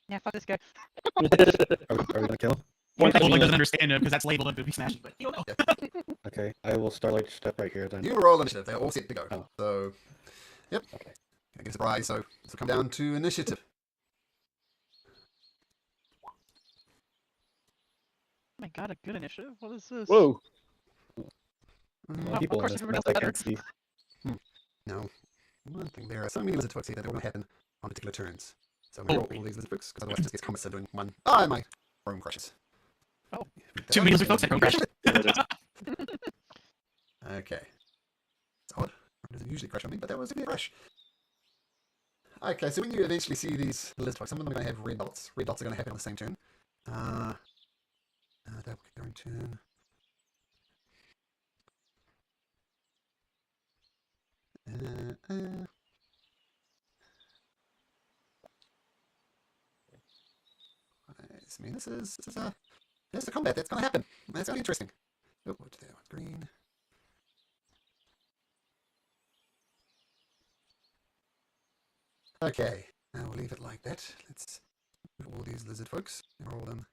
Yeah, fuck this guy. Are we gonna kill him? One Olin doesn't understand it because that's labeled a booby smashing, but he'll know. Okay, I will Starlight step right here then. You roll initiative. They're all set to go. Oh. So, yep. Okay. I get a surprise. So come down to initiative. Oh my god, a good initiative. What is this? whoa. Well, of people course in this everyone mess else I is can't see. No. One thing, there are so many lizard folks here that they won't happen on particular turns. So I'm going to roll all these lizard folks, because otherwise it just gets comments doing one. Ah, my Chrome crashes. Oh. Too many lizard folks that Chrome crash. Okay. It's odd. It doesn't usually crash on me, but that was a good crash. Okay, so when you eventually see these lizard folks, some of them are going to have red dots. Red dots are going to happen on the same turn. That will get their own turn. I mean, this is the combat that's going to happen. That's going to be interesting. Oh, what's there? What's green? Okay, now we'll leave it like that. Let's move all these lizard folks and roll them